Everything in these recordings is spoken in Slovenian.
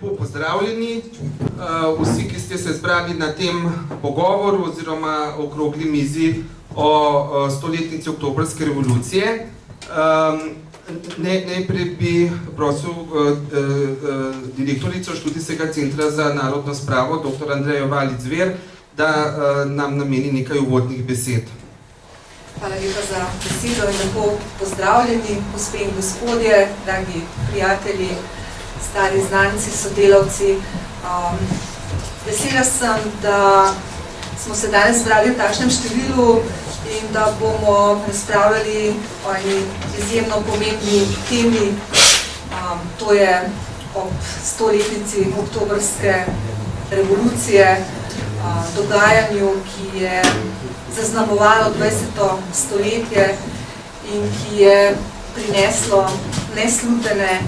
Lepo pozdravljeni, vsi, ki ste se zbrali na tem pogovoru oziroma okrogli mizi o stoletnici Oktobrske revolucije. Najprej bi prosil direktorico Študijskega centra za narodno spravo, dr. Andrejo Valič-Zver, da nam nameni nekaj uvodnih besed. Hvala lepa za besedo in lepo pozdravljeni, gospe in gospodje, dragi prijatelji, stari znanci, sodelavci. Vesela sem, da smo se danes zbrali v takšnem številu in da bomo razpravljali o eni izjemno pomembni temi, to je ob stoletnici Oktobrske revolucije, dogajanju, ki je zaznamovalo 20. stoletje in ki je prineslo neslutene,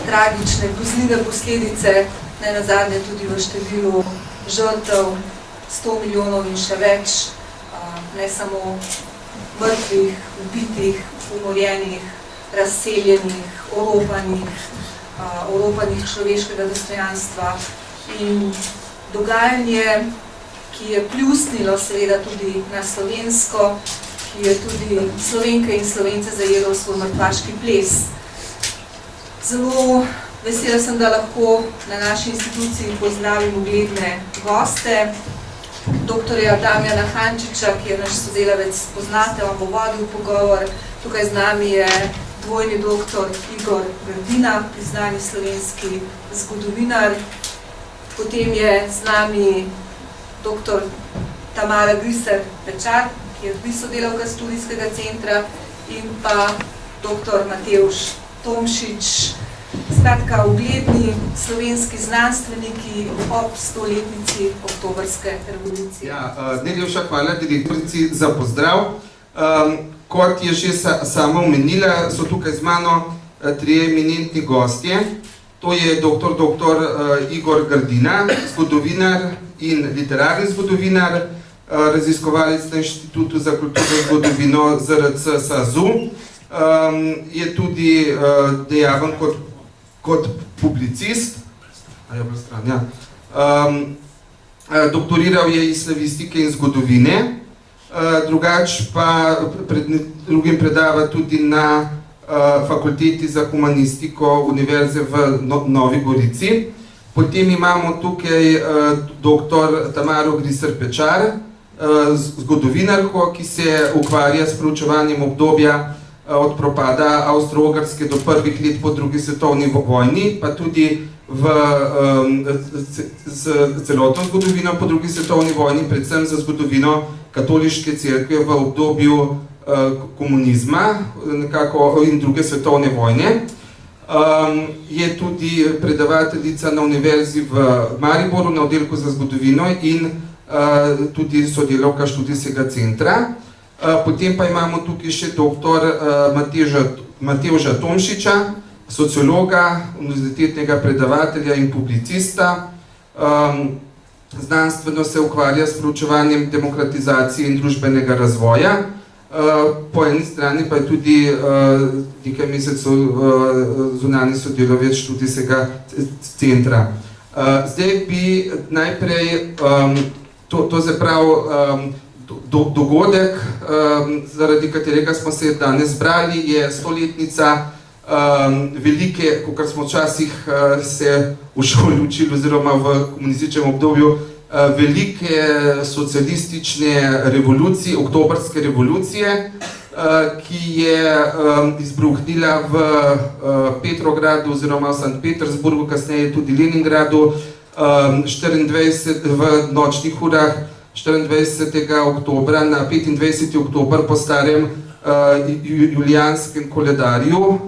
tragične, grozljive posledice, nenazadnje tudi v številu žrtev, 100 milijonov in še več, ne samo mrtvih, ubitih, umorjenih, razseljenih, oropanih človeškega dostojanstva in dogajanje, ki je pljusnilo seveda tudi na slovensko, ki je tudi Slovenke in Slovence zajelo svoj mrtvaški ples. Zelo vesela sem, da lahko na naši instituciji pozdravim ugledne goste, doktorja Damjana Hančiča, ki je naš sodelavec, poznate, on bo vodil pogovor. Tukaj z nami je dvojni doktor Igor Grdina, priznani slovenski zgodovinar. Potem je z nami dr. Tamara Griser-Pečar, ki je tudi sodelavka Študijskega centra, in pa dr. Matevž Tomšič, skratka ugledni slovenski znanstveniki ob stoletnici Oktobrske revolucije. Najlepša hvala direktorici za pozdrav. Kot je že sama omenila, so tukaj z mano trije eminentni gostje. To je dr. Igor Grdina, zgodovinar in literarni zgodovinar, raziskovalec na Inštitutu za kulturno zgodovino ZRC SAZU. Je tudi dejaven kot publicist. Doktoriral je iz slavistike in zgodovine, drugač pa pred drugim predava tudi na Fakulteti za humanistiko Univerze v Novi Gorici. Potem imamo tukaj dr. Tamaro Griser-Pečar, zgodovinarko, ki se ukvarja s proučevanjem obdobja od propada Avstro-Ogrske do prvih let po drugi svetovni vojni, pa tudi z celotno zgodovino po drugi svetovni vojni, predvsem za zgodovino katoliške cerkve v obdobju komunizma in druge svetovne vojne. Je tudi predavateljica na Univerzi v Mariboru na oddelku za zgodovino in tudi sodelavka Študijskega centra. Potem pa imamo tukaj še dr. Matevža Tomšiča, sociologa, univerzitetnega predavatelja in publicista. Znanstveno se ukvarja s proučevanjem demokratizacije in družbenega razvoja. Po eni strani pa je tudi nekaj mesecev zunanji sodelavec Študijskega centra. Zdaj bi najprej to zaprav dogodek, zaradi katerega smo se danes zbrali, je stoletnica velike, kakor smo včasih se v šoli učili oziroma v komunističnem obdobju, velike socialistične revolucije, Oktobrske revolucije, ki je izbruhnila v Petrogradu oziroma v Sankt Petersburgu, kasneje tudi Leningradu, v nočnih urah 24. oktobra na 25. oktober po starem julijanskem koledarju,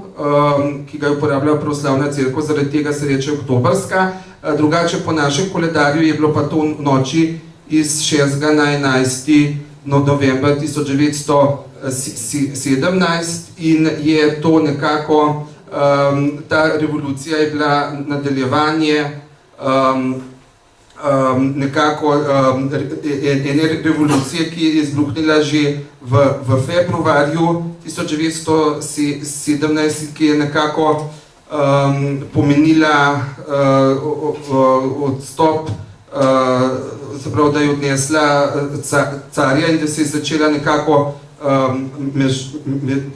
ki ga je uporabljala pravoslavna cerkev, zaradi tega se reče Oktobrska. Drugače po našem koledarju je bilo pa to v noči iz 6. na 11. novembra 1917 in je to nekako, ta revolucija je bila nadaljevanje ene revolucije, ki je izbruhnila že v februarju 1917, ki je nekako pomenila odstop, se pravi, da je odnesla carja in da se je začela nekako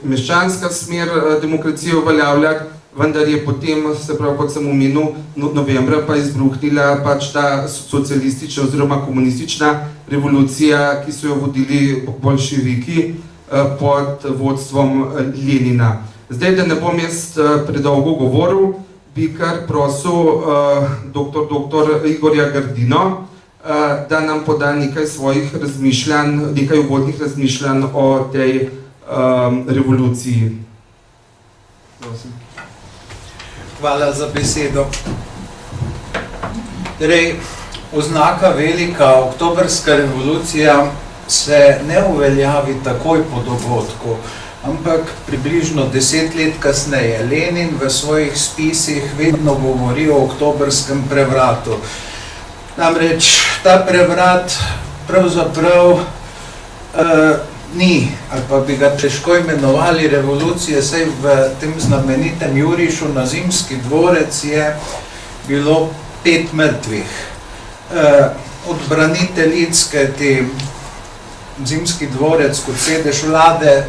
meščanska smer demokracije uveljavljati, vendar je potem, se pravi, kot sem omenil, novembra pa izbruhnila pač ta socialistična oziroma komunistična revolucija, ki so jo vodili bolševiki pod vodstvom Lenina. Zdaj, da ne bom jaz predolgo govoril, bi kar prosil dr. Igorja Grdino, da nam poda nekaj svojih razmišljanj, nekaj uvodnih razmišljanj o tej revoluciji. Prosim. Hvala za besedo. Torej, oznaka velika oktobrska revolucija se ne uveljavi takoj po dogodku, ampak približno 10 let kasneje. Lenin v svojih spisih vedno govori o oktobrskem prevratu. Namreč ta prevrat pravzaprav ni, ali pa bi ga težko imenovali revolucije, saj v tem znamenitem jurišu na Zimski dvorec je bilo 5 mrtvih. Odbraniteljic, kajti Zimski dvorec kot sedež vlade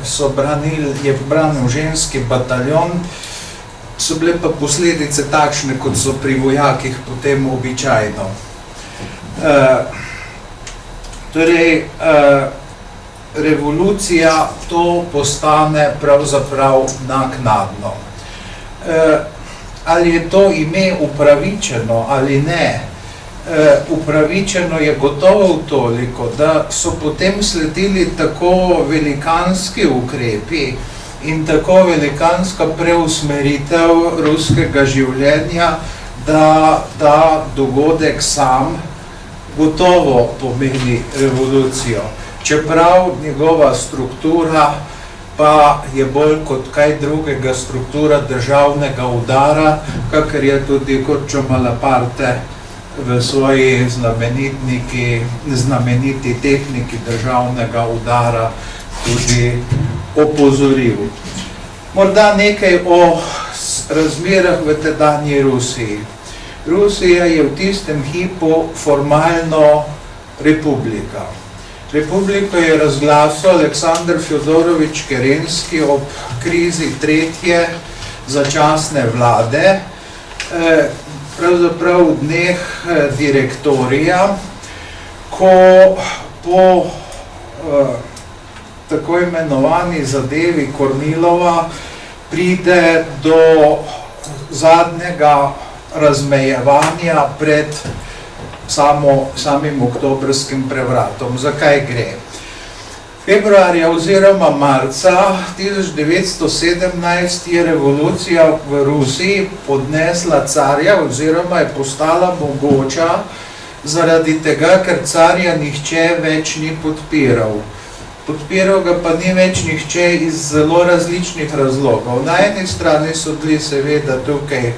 je branil ženski bataljon, so bile pa posledice takšne, kot so pri vojakih potem običajno. Torej, revolucija to postane pravzaprav naknadno. Ali je to ime upravičeno ali ne? Upravičeno je gotovo toliko, da so potem sledili tako velikanski ukrepi in tako velikanska preusmeritev ruskega življenja, da dogodek sam gotovo pomeni revolucijo. Čeprav njegova struktura pa je bolj kot kaj drugega struktura državnega udara, kakor je tudi Korčo Malaparte v svoji znameniti tehniki državnega udara tudi opozoril. Morda nekaj o razmerah v tedanji Rusiji. Rusija je v tistem hipu formalno republika. Republiko je razglasil Aleksandr Fjodorovič Kerenski ob krizi tretje začasne vlade, pravzaprav v dneh direktorija, ko po tako imenovani zadevi Kornilova pride do zadnjega razmejevanja pred samim oktobrskim prevratom. Zakaj gre? Februarja oziroma marca 1917 je revolucija v Rusiji podnesla carja oziroma je postala mogoča zaradi tega, ker carja nihče več ni podpiral. Podpiral ga pa ni več nihče iz zelo različnih razlogov. Na eni strani so bili seveda tukaj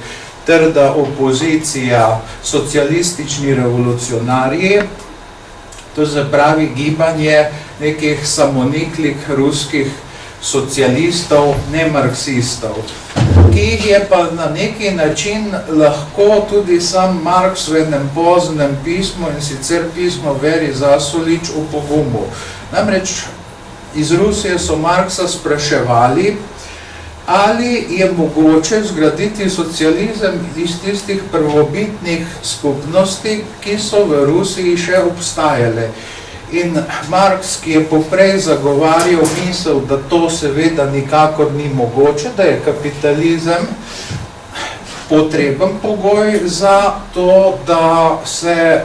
trda opozicija, socialistični revolucionarji, to se pravi gibanje nekih samoniklih ruskih socialistov, ne marksistov, ki jih je pa na neki način lahko tudi sam Marks v enem poznem pismu, in sicer pismo Veri Zasulič, opogumil. Namreč iz Rusije so Marksa spraševali, ali je mogoče zgraditi socializem iz tistih prvobitnih skupnosti, ki so v Rusiji še obstajale. In Marks, ki je poprej zagovarjal misel, da to seveda nikakor ni mogoče, da je kapitalizem potreben pogoj za to, da se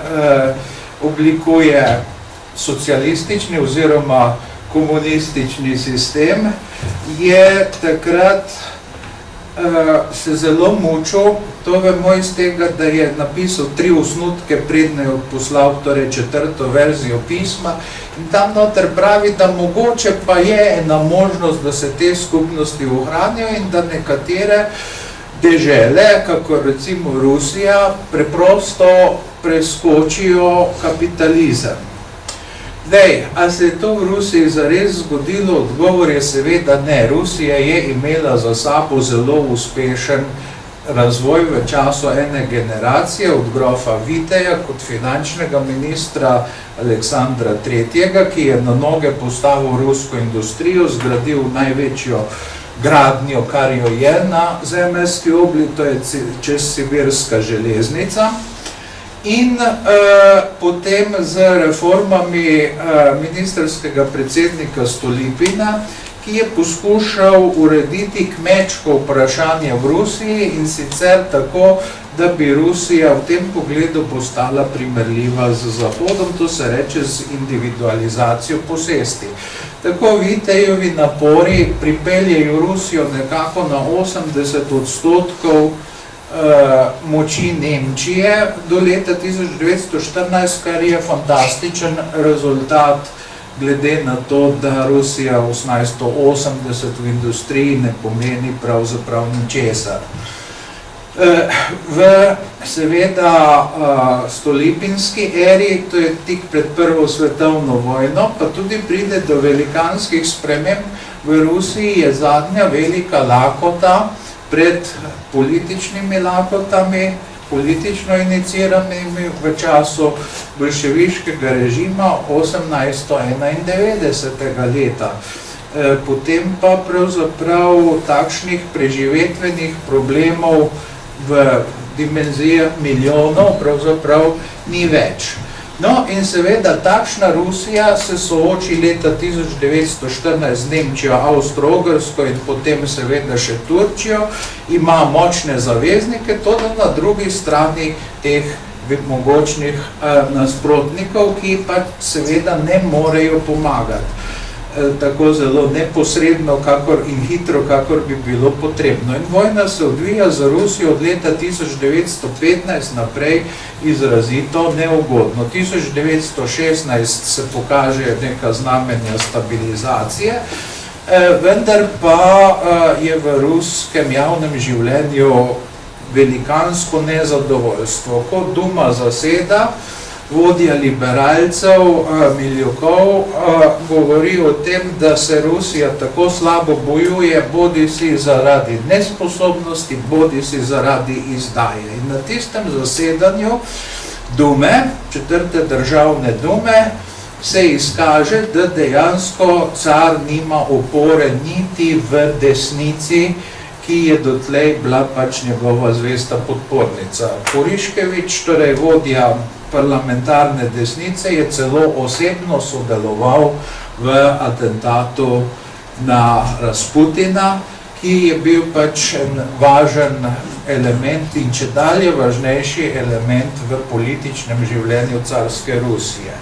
oblikuje socialistični oziroma komunistični sistem, je takrat se zelo mučil. To vemo iz tega, da je napisal 3 osnutke, predno je poslal torej 4. verzijo pisma, in tam noter pravi, da mogoče pa je ena možnost, da se te skupnosti ohranijo in da nekatere dežele, kako recimo Rusija, preprosto preskočijo kapitalizem. Zdaj, a se je to v Rusiji zares zgodilo? Odgovor je seveda ne. Rusija je imela za sabo zelo uspešen razvoj v času ene generacije, od grofa Viteja kot finančnega ministra Aleksandra III., ki je na noge postavil rusko industrijo, zgradil največjo gradnjo, kar jo je na zemeljski obli, to je Čezsibirska železnica. In potem z reformami ministrskega predsednika Stolypina, ki je poskušal urediti kmečko vprašanje v Rusiji, in sicer tako, da bi Rusija v tem pogledu postala primerljiva z Zahodom, to se reče z individualizacijo posesti. Tako Vitejevi napori pripeljejo Rusijo nekako na 80% moči Nemčije do leta 1914, kar je fantastičen rezultat, glede na to, da Rusija 1880 v industriji ne pomeni pravzaprav ničesar. V seveda stolypinski eri, to je tik pred Prvo svetovno vojno, pa tudi pride do velikanskih sprememb v Rusiji, je zadnja velika lakota pred političnimi lakotami, politično iniciranimi v času bolševiškega režima 1891. leta. Potem pa pravzaprav takšnih preživetvenih problemov v dimenzijah milijonov pravzaprav ni več. No in seveda takšna Rusija se sooči leta 1914 z Nemčijo, Avstro-Ogrsko in potem seveda še Turčijo, ima močne zaveznike, tudi na drugi strani teh mogočnih nasprotnikov, ki pa seveda ne morejo pomagati tako zelo neposredno in hitro, kakor bi bilo potrebno. In vojna se odvija za Rusijo od leta 1915 naprej izrazito neugodno. 1916 se kaže neka znamenja stabilizacije, vendar pa je v ruskem javnem življenju velikansko nezadovoljstvo. Ko Duma zaseda, vodja liberalcev, Miljukov, govori o tem, da se Rusija tako slabo bojuje, bodi si zaradi nesposobnosti, bodi si zaradi izdaje. In na tistem zasedanju Dume, četrte državne Dume, se izkaže, da dejansko car nima opore niti v desnici, ki je dotlej bila pač njegova zvesta podpornica. Poriškevič, torej vodja parlamentarne desnice, je celo osebno sodeloval v atentatu na Rasputina, ki je bil pač en važen element in čedalje važnejši element v političnem življenju carske Rusije.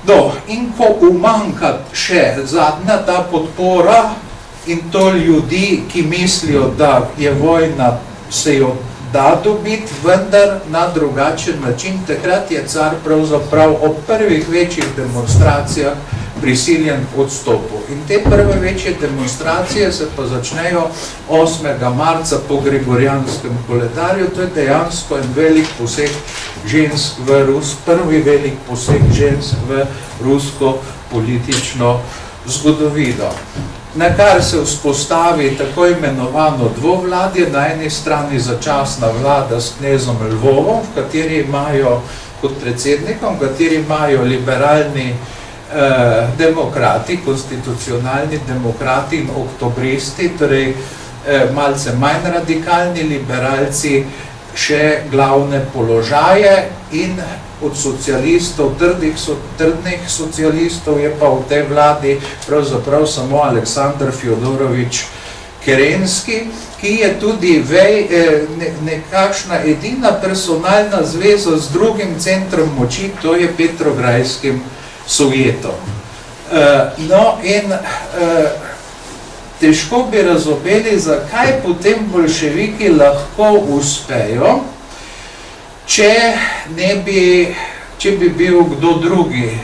No, in ko umanjka še zadnja ta podpora, in to ljudi, ki mislijo, da je vojna, se jo da dobiti, vendar na drugačen način. Takrat je car pravzaprav ob prvih večjih demonstracijah prisiljen k odstopu. In te prve večje demonstracije se pa začnejo 8. marca po gregorijanskem koledarju. To je dejansko en velik poseg žensk v prvi velik poseg žensk v rusko politično zgodovino. Na kar se vzpostavi tako imenovano dvovladje, na eni strani začasna vlada s knezom Lvovom, v kateri imajo kot predsednikom, v kateri imajo liberalni demokrati, konstitucionalni demokrati in oktobristi, torej malce manj radikalni liberalci, še glavne položaje, in od socialistov, trdnih socialistov, je pa v tej vladi pravzaprav samo Aleksandr Fjodorovič Kerenski, ki je tudi nekakšna edina personalna zveza z drugim centrom moči, to je Petrograjskim sovjetom. No in težko bi razumeli, zakaj potem boljševiki lahko uspejo, če bi bil kdo drugi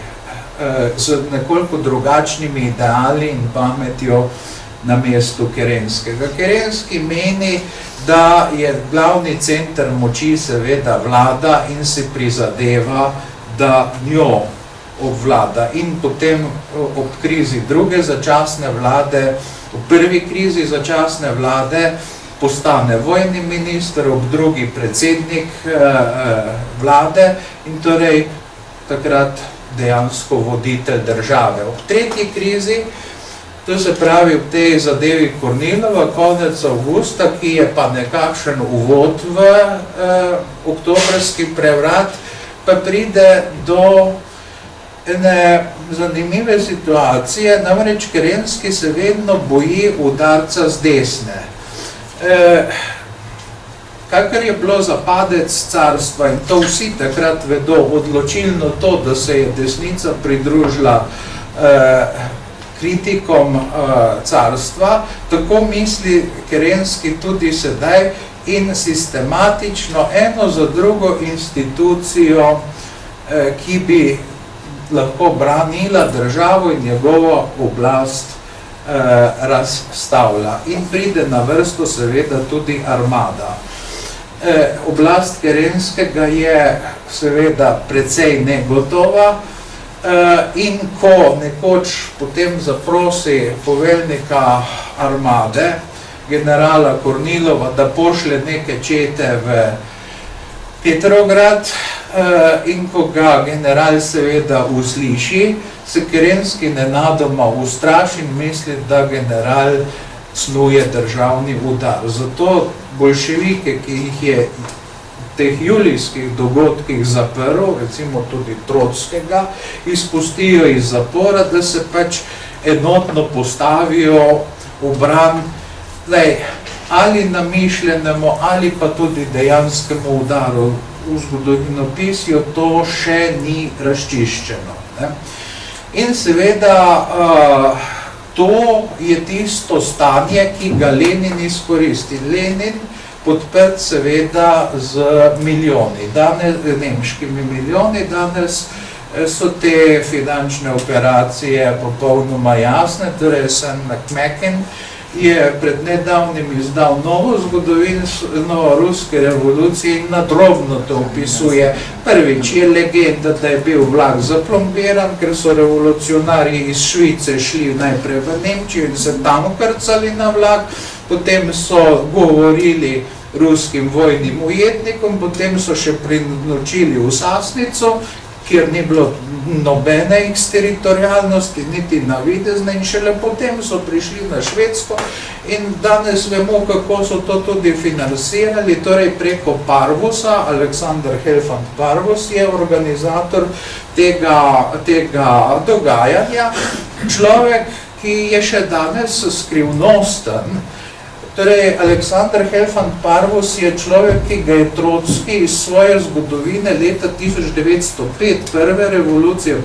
z nekoliko drugačnimi ideali in pametjo na mestu Kerenskega. Kerenski meni, da je glavni center moči seveda vlada in si prizadeva, da njo obvlada. In potem ob krizi druge začasne vlade, v prvi krizi začasne vlade, postane vojni minister, ob drugi predsednik vlade in torej takrat dejansko voditelj države. Ob tretji krizi, to se pravi v tej zadevi Kornilova, konec avgusta, ki je pa nekakšen uvod v oktobrski prevrat, pa pride do ene zanimive situacije, namreč Kerenski se vedno boji udarca z desne. Kakor je bilo za padec carstva, in to vsi takrat vedo, odločilno to, da se je desnica pridružila kritikom carstva, tako misli Kerenski tudi sedaj in sistematično eno za drugo institucijo, ki bi lahko branila državo in njegovo oblast razstavlja. In pride na vrsto seveda tudi armada. Oblast Kerenskega je seveda precej negotova in ko nekoč potem zaprosi poveljnika armade, generala Kornilova, da pošlje neke čete v Petrograd in ko ga general seveda usliši, se Kerenski nenadoma ustraši in misli, da general snuje državni udar. Zato boljševike, ki jih je v teh julijskih dogodkih zaprl, recimo tudi Trotskega, izpustijo iz zapora, da se pač enotno postavijo v bran ali namišljenemu, ali pa tudi dejanskemu udaru. V zgodovinopisju to še ni razčiščeno. In seveda to je tisto stanje, ki ga Lenin izkoristi. Lenin podprt seveda z milijoni, nemškimi milijoni. Danes so te finančne operacije popolnoma jasne, torej Sam McMaken je pred nedavnim izdal novo zgodovino ruske revolucije in nadrobno to opisuje. Prvič je legenda, da je bil vlak zaplombiran, ker so revolucionarji iz Švice šli najprej v Nemčijo in se tam ukrcali na vlak, potem so govorili ruskim vojnim ujetnikom, potem so še prinočili v Sasnico, kjer ni bilo nobene eksteritorialnosti, niti navidezne, in šele potem so prišli na Švedsko in danes vemo, kako so to tudi financirali, torej preko Parvusa. Alexander Helfand Parvus je organizator tega dogajanja. Človek, ki je še danes skrivnosten. Torej, Alexander Helfand Parvus je človek, ki ga je Trotski iz svoje zgodovine leta 1905,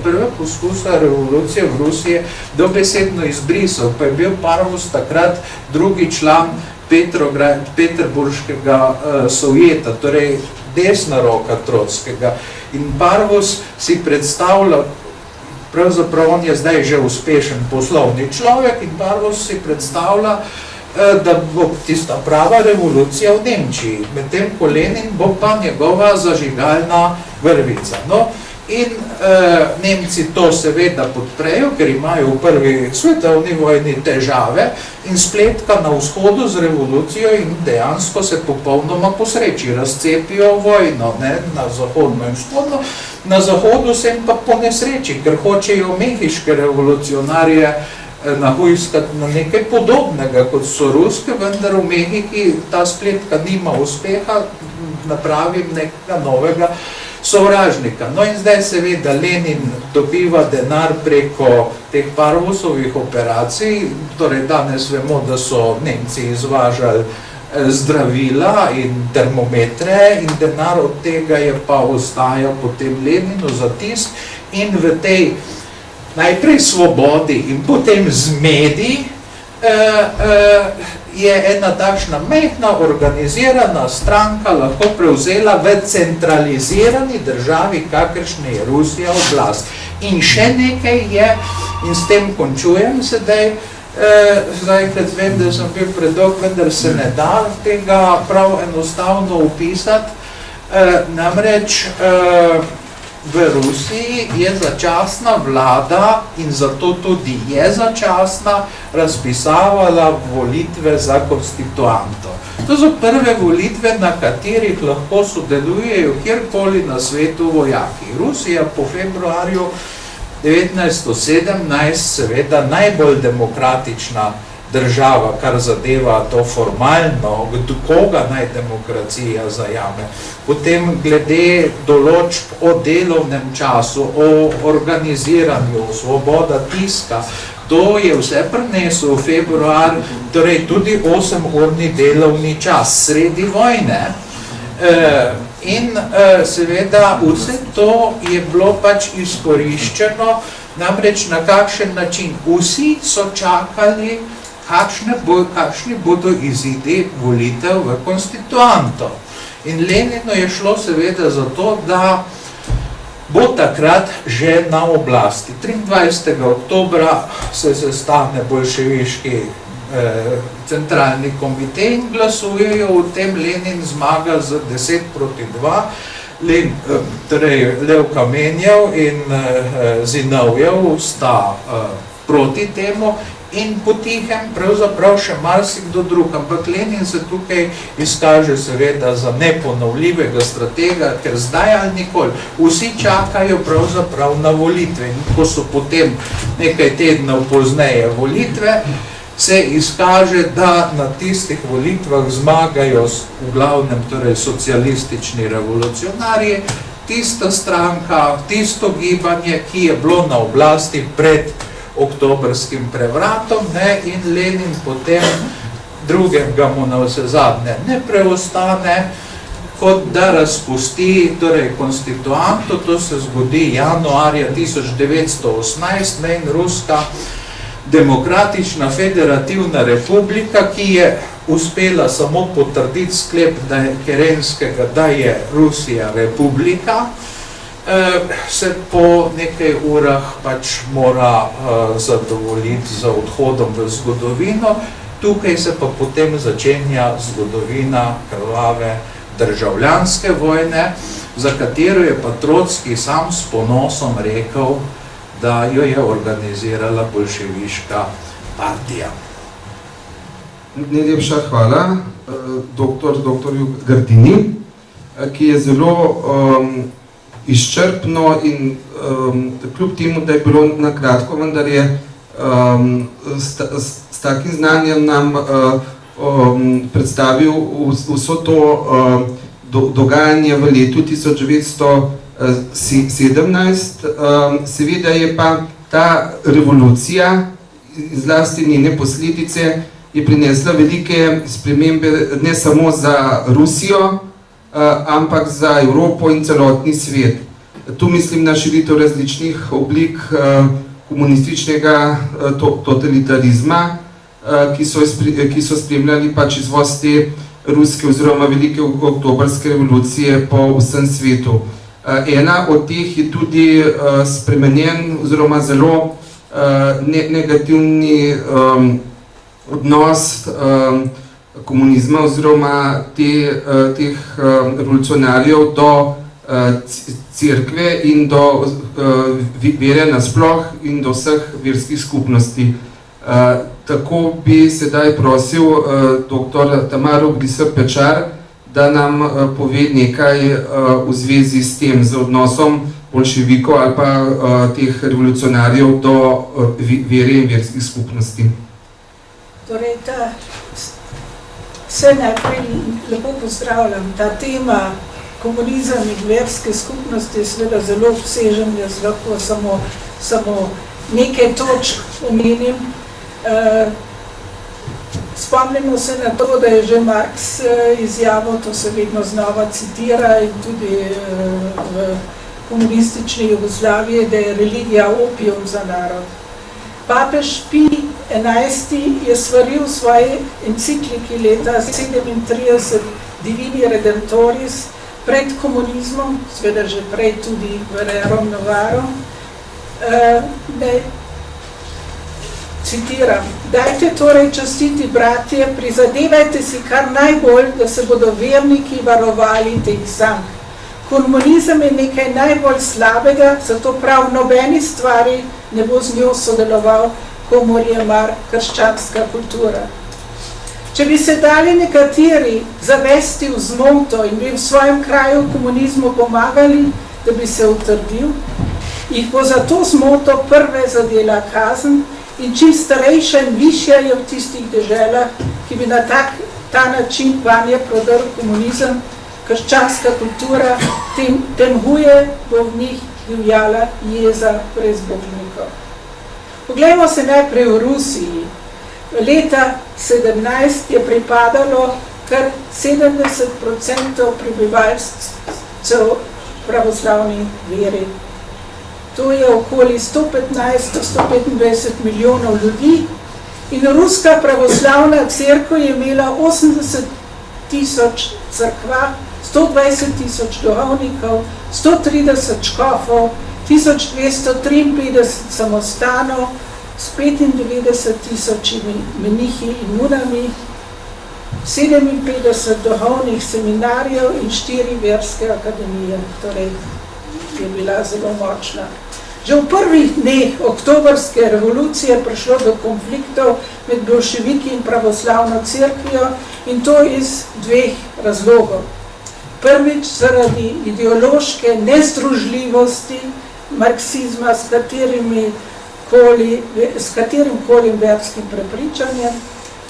prve poskusa revolucije v Rusiji, dobesedno izbrisal, pa je bil Parvus takrat drugi član Peterburškega sovjeta, torej desna roka Trotskega. In Parvus si predstavlja, pravzaprav on je zdaj že uspešen poslovni človek, in Parvus si predstavlja, da bo tista prava revolucija v Nemčiji, medtem ko Lenin bo pa njegova zažigalna vrvica. No, in Nemci to seveda podprejo, ker imajo v prvi svetovni vojni težave in spletka na vzhodu z revolucijo in dejansko se popolnoma posreči, razcepijo vojno, na zahodno in vzhodno. Na zahodu se jim pa ponesreči, ker hočejo mehiške revolucionarje nahujskati na nekaj podobnega, kot so ruske, vendar v Mehiki ta spletka nima uspeha, napravim nekega novega sovražnika. No in zdaj seveda Lenin dobiva denar preko teh Parvusovih operacij, torej danes vemo, da so Nemci izvažali zdravila in termometre in denar od tega je pa ostaja potem Leninu za tisk in v tej najprej svobodi in potem zmedi je ena takšna majhna organizirana stranka lahko prevzela v centralizirani državi, kakršne je Rusija oblast. In še nekaj je, in s tem končujem sedaj, zdaj vem, da sem bil predolg, vendar se ne da tega prav enostavno opisati, namreč v Rusiji je začasna vlada in zato tudi je začasna razpisavala volitve za konstituanto. To so prve volitve, na katerih lahko sodelujejo kjerkoli na svetu vojaki. Rusija po februarju 1917 seveda najbolj demokratična država, kar zadeva to formalno, koga naj demokracija zajame. Potem glede določb o delovnem času, o organiziranju, svoboda tiska, to je vse prinesel v februar, torej tudi 8-urni delovni čas sredi vojne. In seveda vse to je bilo pač izkoriščeno, namreč na kakšen način. Vsi so čakali, kakšni bodo izidi volitev v konstituanto. In Leninu je šlo seveda za to, da bo takrat že na oblasti. 23. oktobra se sestane boljševiški centralni komitej in glasujejo o tem. Lenin zmaga z 10-2. Lev Kamenjev in Zinovjev sta proti temu in potihem pravzaprav še marsikdo drug. Ampak Lenin se tukaj izkaže seveda za neponovljivega stratega, ker zdaj ali nikoli vsi čakajo pravzaprav na volitve. In ko so potem nekaj tednov pozneje volitve, se izkaže, da na tistih volitvah zmagajo v glavnem torej socialistični revolucionarji, tista stranka, tisto gibanje, ki je bilo na oblasti pred oktobrskim prevratom, in Lenin potem drugega mu na vse zadnje ne preostane, kot da razpusti torej konstituanto. To se zgodi januarja 1918 in Ruska demokratična federativna republika, ki je uspela samo potrditi sklep Kerenskega, da je Rusija republika, se po nekaj urah pač mora zadovoljiti z odhodom v zgodovino. Tukaj se pa potem začenja zgodovina krvave državljanske vojne, za katero je pa Trotski sam s ponosom rekel, da jo je organizirala boljševiška partija. Najlepša hvala doktorju Grdini, ki je zelo izčrpno in kljub temu, da je bilo na kratko, vendar je s takim znanjem nam predstavil vso to dogajanje v letu 1917. Seveda je pa ta revolucija, zlasti njene posledice, je prinesla velike spremembe ne samo za Rusijo, ampak za Evropo in celotni svet. Tu mislim na širitev različnih oblik komunističnega totalitarizma, ki so spremljali pač izvoz te ruske oziroma velike oktobrske revolucije po vsem svetu. Ena od teh je tudi spremenjen oziroma zelo negativni odnos komunizma oziroma teh revolucionarjev do cerkve in do vere nasploh in do vseh verskih skupnosti. Tako bi sedaj prosil dr. Tamaro Grisar-Pečar, da nam pove nekaj v zvezi s tem, z odnosom bolševikov ali pa teh revolucionarjev do vere in verskih skupnosti. Torej, vse najprej lepo pozdravljam. Ta tema komunizem in verske skupnosti je seveda zelo obsežen, jaz lahko samo nekaj točk omenim. Spomnimo se na to, da je že Marx izjavil, to se vedno znova citira in tudi v komunistični Jugoslaviji, da je religija opium za narod. Papež Pij XI je svaril v svoji encikliki leta 1937 Divini Redemptoris pred komunizmom, seveda že prej tudi v Rerum Novarum, citiram: "Dajte torej častiti bratje, prizadevajte si kar najbolj, da se bodo verniki varovali teh zank. Komunizem je nekaj najbolj slabega, zato prav nobeni stvari ne bo z njo sodeloval, komur je mar krščanska kultura. Če bi se dali nekateri zavesti v zmoto in bi v svojem kraju komunizmu pomagali, da bi se utrdil, jih bo za to zmoto prve zadela kazen in čim starejša in višja je v tistih deželah, ki bi na ta način vanje prodrl komunizem, krščanska kultura, tem huje bo v njih divjala jeza brezbožnikov. Poglejmo se najprej v Rusiji. Leta 17 je pripadalo kar 70% prebivalcev pravoslavni veri. To je okoli 115-125 milijonov ljudi in Ruska pravoslavna cerkev je imela 80 tisoč cerkva, 120 tisoč duhovnikov, 130 škofov, 1253 samostanov, s 95 tisočimi menihi in nunami, 57 duhovnih seminarjev in 4 verske akademije, torej je bila zelo močna. Že v prvih dneh oktobrske revolucije je prišlo do konfliktov med bolševiki in pravoslavno cerkvijo in to iz dveh razlogov. Prvič zaradi ideološke nezdružljivosti marksizma s katerim koli verskim prepričanjem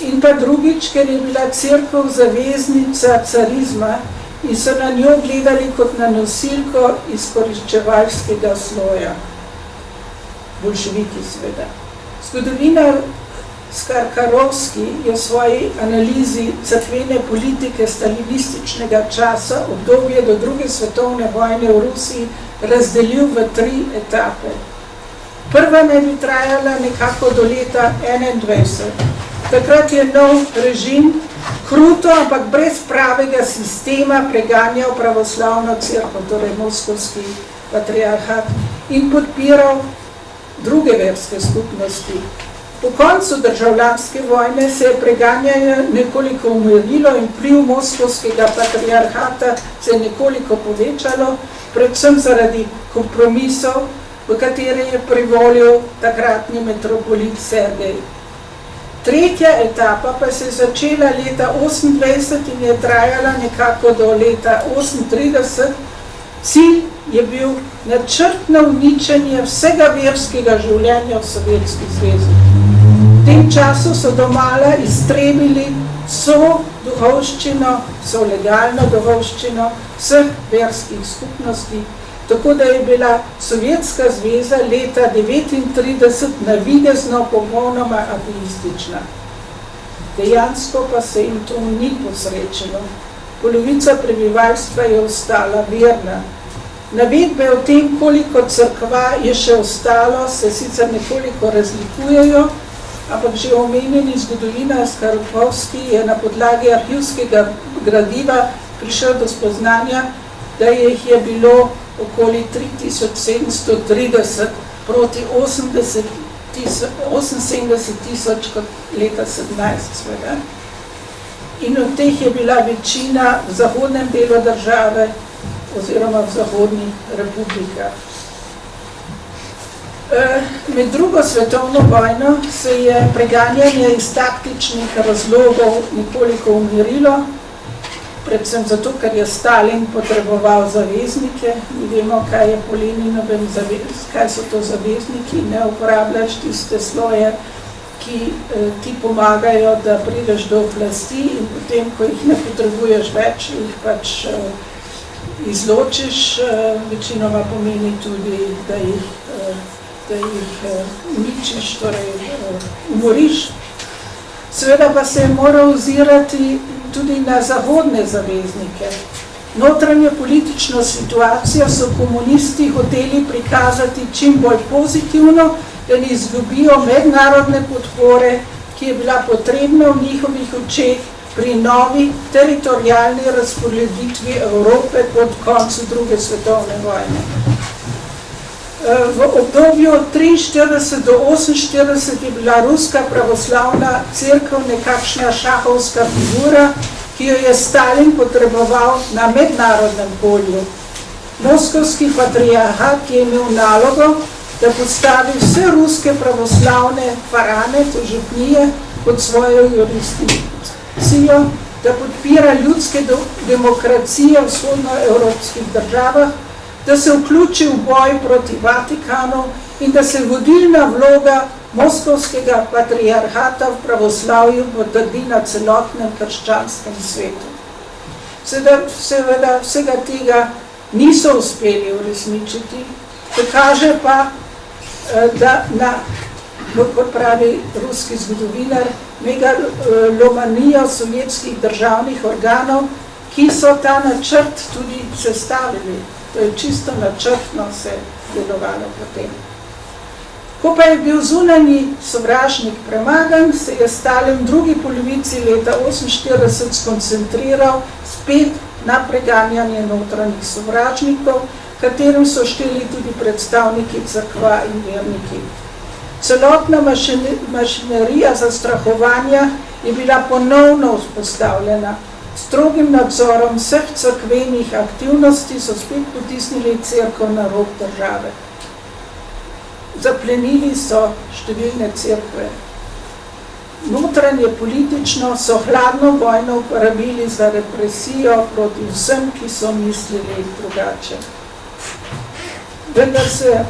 in pa drugič, ker je bila cerkev zaveznica carizma in so na njo gledali kot na nosilko izkoriščevalskega sloja. Bolševiki seveda. Zgodovinar Skarkarovski je v svoji analizi cerkvene politike stalinističnega časa obdobje do druge svetovne vojne v Rusiji razdelil v 3 etape. Prva naj bi trajala nekako do leta 21. Takrat je nov režim kruto, ampak brez pravega sistema preganjal pravoslavno cerkev, torej moskovski patriarhat, in podpiral druge verske skupnosti. Po koncu državljanske vojne se je preganjanje nekoliko umirilo in vpliv moskovskega patriarhata se je nekoliko povečalo, predvsem zaradi kompromisov, v katere je privolil takratni metropolit Sergej. Tretja etapa pa se je začela leta 28 in je trajala nekako do leta 38. Cilj je bil načrtno uničenje vsega verskega življenja v Sovjetski zvezi. V tem času so domala iztrebili vso duhovščino, vso legalno duhovščino vseh verskih skupnosti, tako da je bila Sovjetska zveza leta 1939 navidezno popolnoma ateistična. Dejansko pa se jim to ni posrečilo. Polovica prebivalstva je ostala verna. Navedbe o tem, koliko cerkva je še ostalo, se sicer nekoliko razlikujejo, ampak že omenjeni zgodovinar Skarkarovski je na podlagi arhivskega gradiva prišel do spoznanja, da jih je bilo okoli 3730 proti 78 tisoč kot leta 17 svega. In od teh je bila večina v zahodnem delu države oziroma v zahodnih republikah. Med drugo svetovno vojno se je preganjanje iz taktičnih razlogov nekoliko umirilo, predvsem zato, ker je Stalin potreboval zaveznike. Mi vemo, kaj je po Leninovem kaj so to zavezniki, ne uporabljaš tiste sloje, ki ti pomagajo, da prideš do oblasti in potem, ko jih ne potrebuješ več, jih pač izločiš, večinoma pomeni tudi, da jih uničiš, torej umoriš. Seveda pa se je moral ozirati tudi na zahodne zaveznike. Notranjo politično situacijo so komunisti hoteli prikazati čim bolj pozitivno, da ne izgubijo mednarodne podpore, ki je bila potrebna v njihovih očeh pri novi teritorialni razporeditvi Evrope pod koncu druge svetovne vojne. V obdobju od 1943 do 1948 je bila Ruska pravoslavna cerkev nekakšna šahovska figura, ki jo je Stalin potreboval na mednarodnem polju. Moskovski patriarhat je imel nalogo, da postavi vse ruske pravoslavne farane, to župnije, pod svojo jurisdikcijo, da podpira ljudske demokracije v vzhodnoevropskih državah, da se vključi v boj proti Vatikanu in da se vodilna vloga moskovskega patriarhata v pravoslavju potrdi na celotnem krščanskem svetu. Seveda vsega tega niso uspeli uresničiti, to kaže pa, da kot pravi ruski zgodovinar, megalomanijo sovjetskih državnih organov, ki so ta načrt tudi sestavili. To je čisto načrtno se delovalo potem. Ko pa je bil zunanji sovražnik premagan, se je Stalin v drugi polovici leta 1948 skoncentriral spet na preganjanje notranjih sovražnikov, katerim so šteli tudi predstavniki cerkva in verniki. Celotna mašinerija zastrahovanja je bila ponovno vzpostavljena. Strogim nadzorom vseh cerkvenih aktivnosti so spet potisnili cerkev na rob države. Zaplenili so številne cerkve. Notranje politično so hladno vojno uporabili za represijo proti vsem, ki so mislili drugače. Vendar se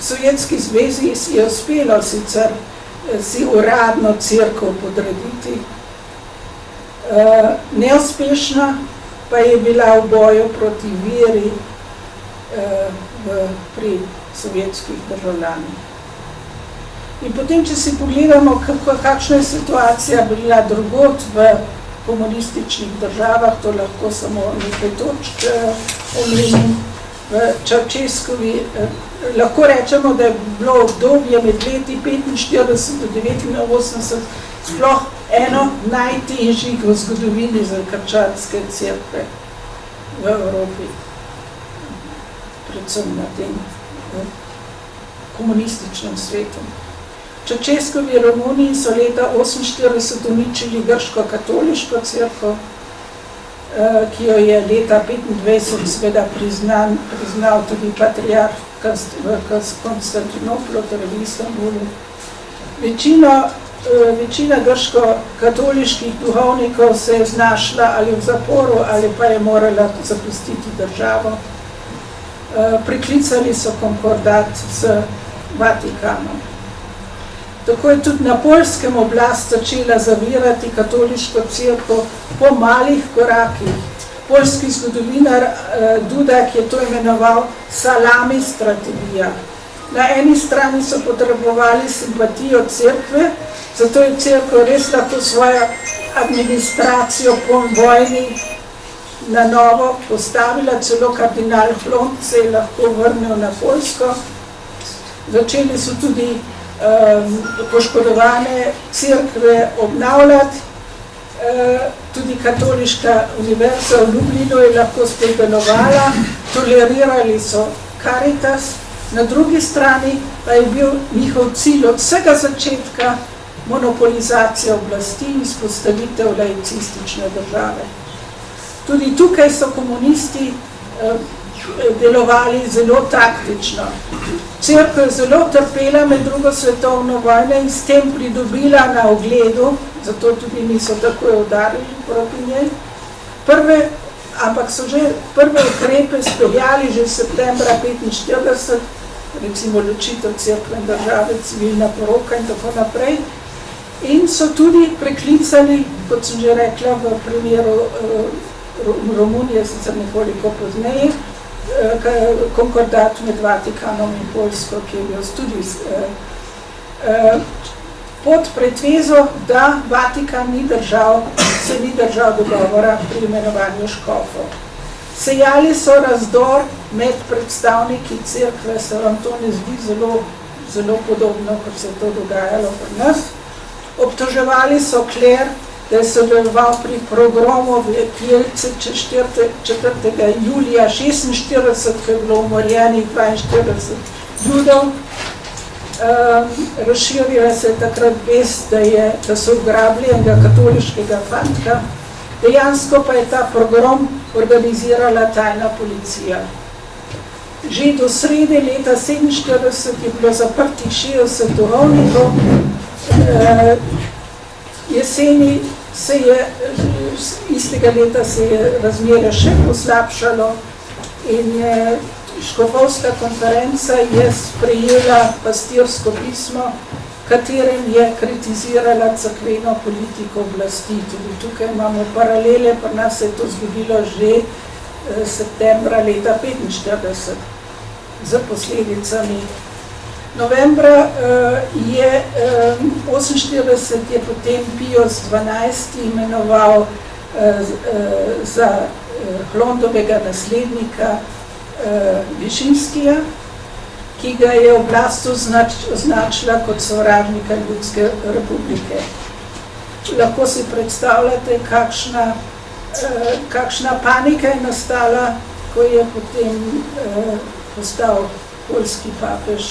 Sovjetski zvezi je uspelo sicer si uradno cerkev podrediti. Neuspešna pa je bila v boju proti veri pri sovjetskih državljanih. In potem, če si pogledamo, kakšna je situacija bila drugod v komunističnih državah, to lahko samo nekaj točk omenim. V Čaušeskovi lahko rečemo, da je bilo obdobje med leti 1945 do 1989 sploh eno najtežjih v zgodovini za krščanske cerkve v Evropi, predvsem na tem komunističnem svetu. V Čaušeskovi Romuniji so leta 1948 uničili grško-katoliško cerkev, ki jo je leta 1925 seveda priznal tudi patriarh v Konstantinoplu, torej v Istanbulu. Večina grško-katoliških duhovnikov se je znašla ali v zaporu, ali pa je morala zapustiti državo. Priklicali so konkordat z Vatikanom. Tako je tudi na Poljskem oblast začela zavirati katoliško cerkev po malih korakih. Poljski zgodovinar Dudak je to imenoval salami strategija. Na eni strani so potrebovali simpatijo cerkve, zato je cerkev res lahko svojo administracijo po vojni na novo postavila, celo kardinal Hlond se je lahko vrnil na Poljsko. Začeli so tudi poškodovane cerkve obnavljati. Tudi katoliška univerza v Lublinu je lahko spet delovala, tolerirali so Caritas, na drugi strani pa je bil njihov cilj od vsega začetka monopolizacija oblasti in vzpostavitev laicistične države. Tudi tukaj so komunisti delovali zelo taktično. Cerkev je zelo trpela med drugo svetovno vojno in s tem pridobila na ugledu, zato tudi niso takoj udarili proti njej. Ampak so že prve ukrepe speljali že v septembra 1945, recimo ločitev cerkve in države, civilna poroka in tako naprej. In so tudi preklicali, kot sem že rekla, v primeru Romunije, sicer nekoliko pozneje, konkordat med Vatikanom in Poljsko, ki je bil tudi pod pretvezo, da Vatikan se ni držal dogovora pri imenovanju škofov. Sejali so razdor med predstavniki cerkve, se vam to ne zdi zelo podobno, kot se je to dogajalo pri nas. Obtoževali so kler, da je sodeloval pri pogromu v Kielce 4. julija 1946, ko je bilo umorjenih 42 Judov. Razširila se je takrat vest, da so ugrabili enega katoliškega fantka, Dejansko pa je ta pogrom organizirala tajna policija. Že do srede leta 1947 je bilo zaprtih 60 duhovnikov, jeseni istega leta se je razmerje še poslabšalo in škofovska konferenca je sprejela pastirsko pismo, katerem je kritizirala cerkveno politiko oblasti. Tudi tukaj imamo paralele, pri nas se je to zgodilo že septembra leta 1945 z posledicami. Novembra je 1948 je potem Pius XII imenoval za Hlondovega naslednika Višinskija, ki ga je oblast označila kot sovražnika Ljudske republike. Lahko si predstavljate, kakšna panika je nastala, ko je potem postal poljski papež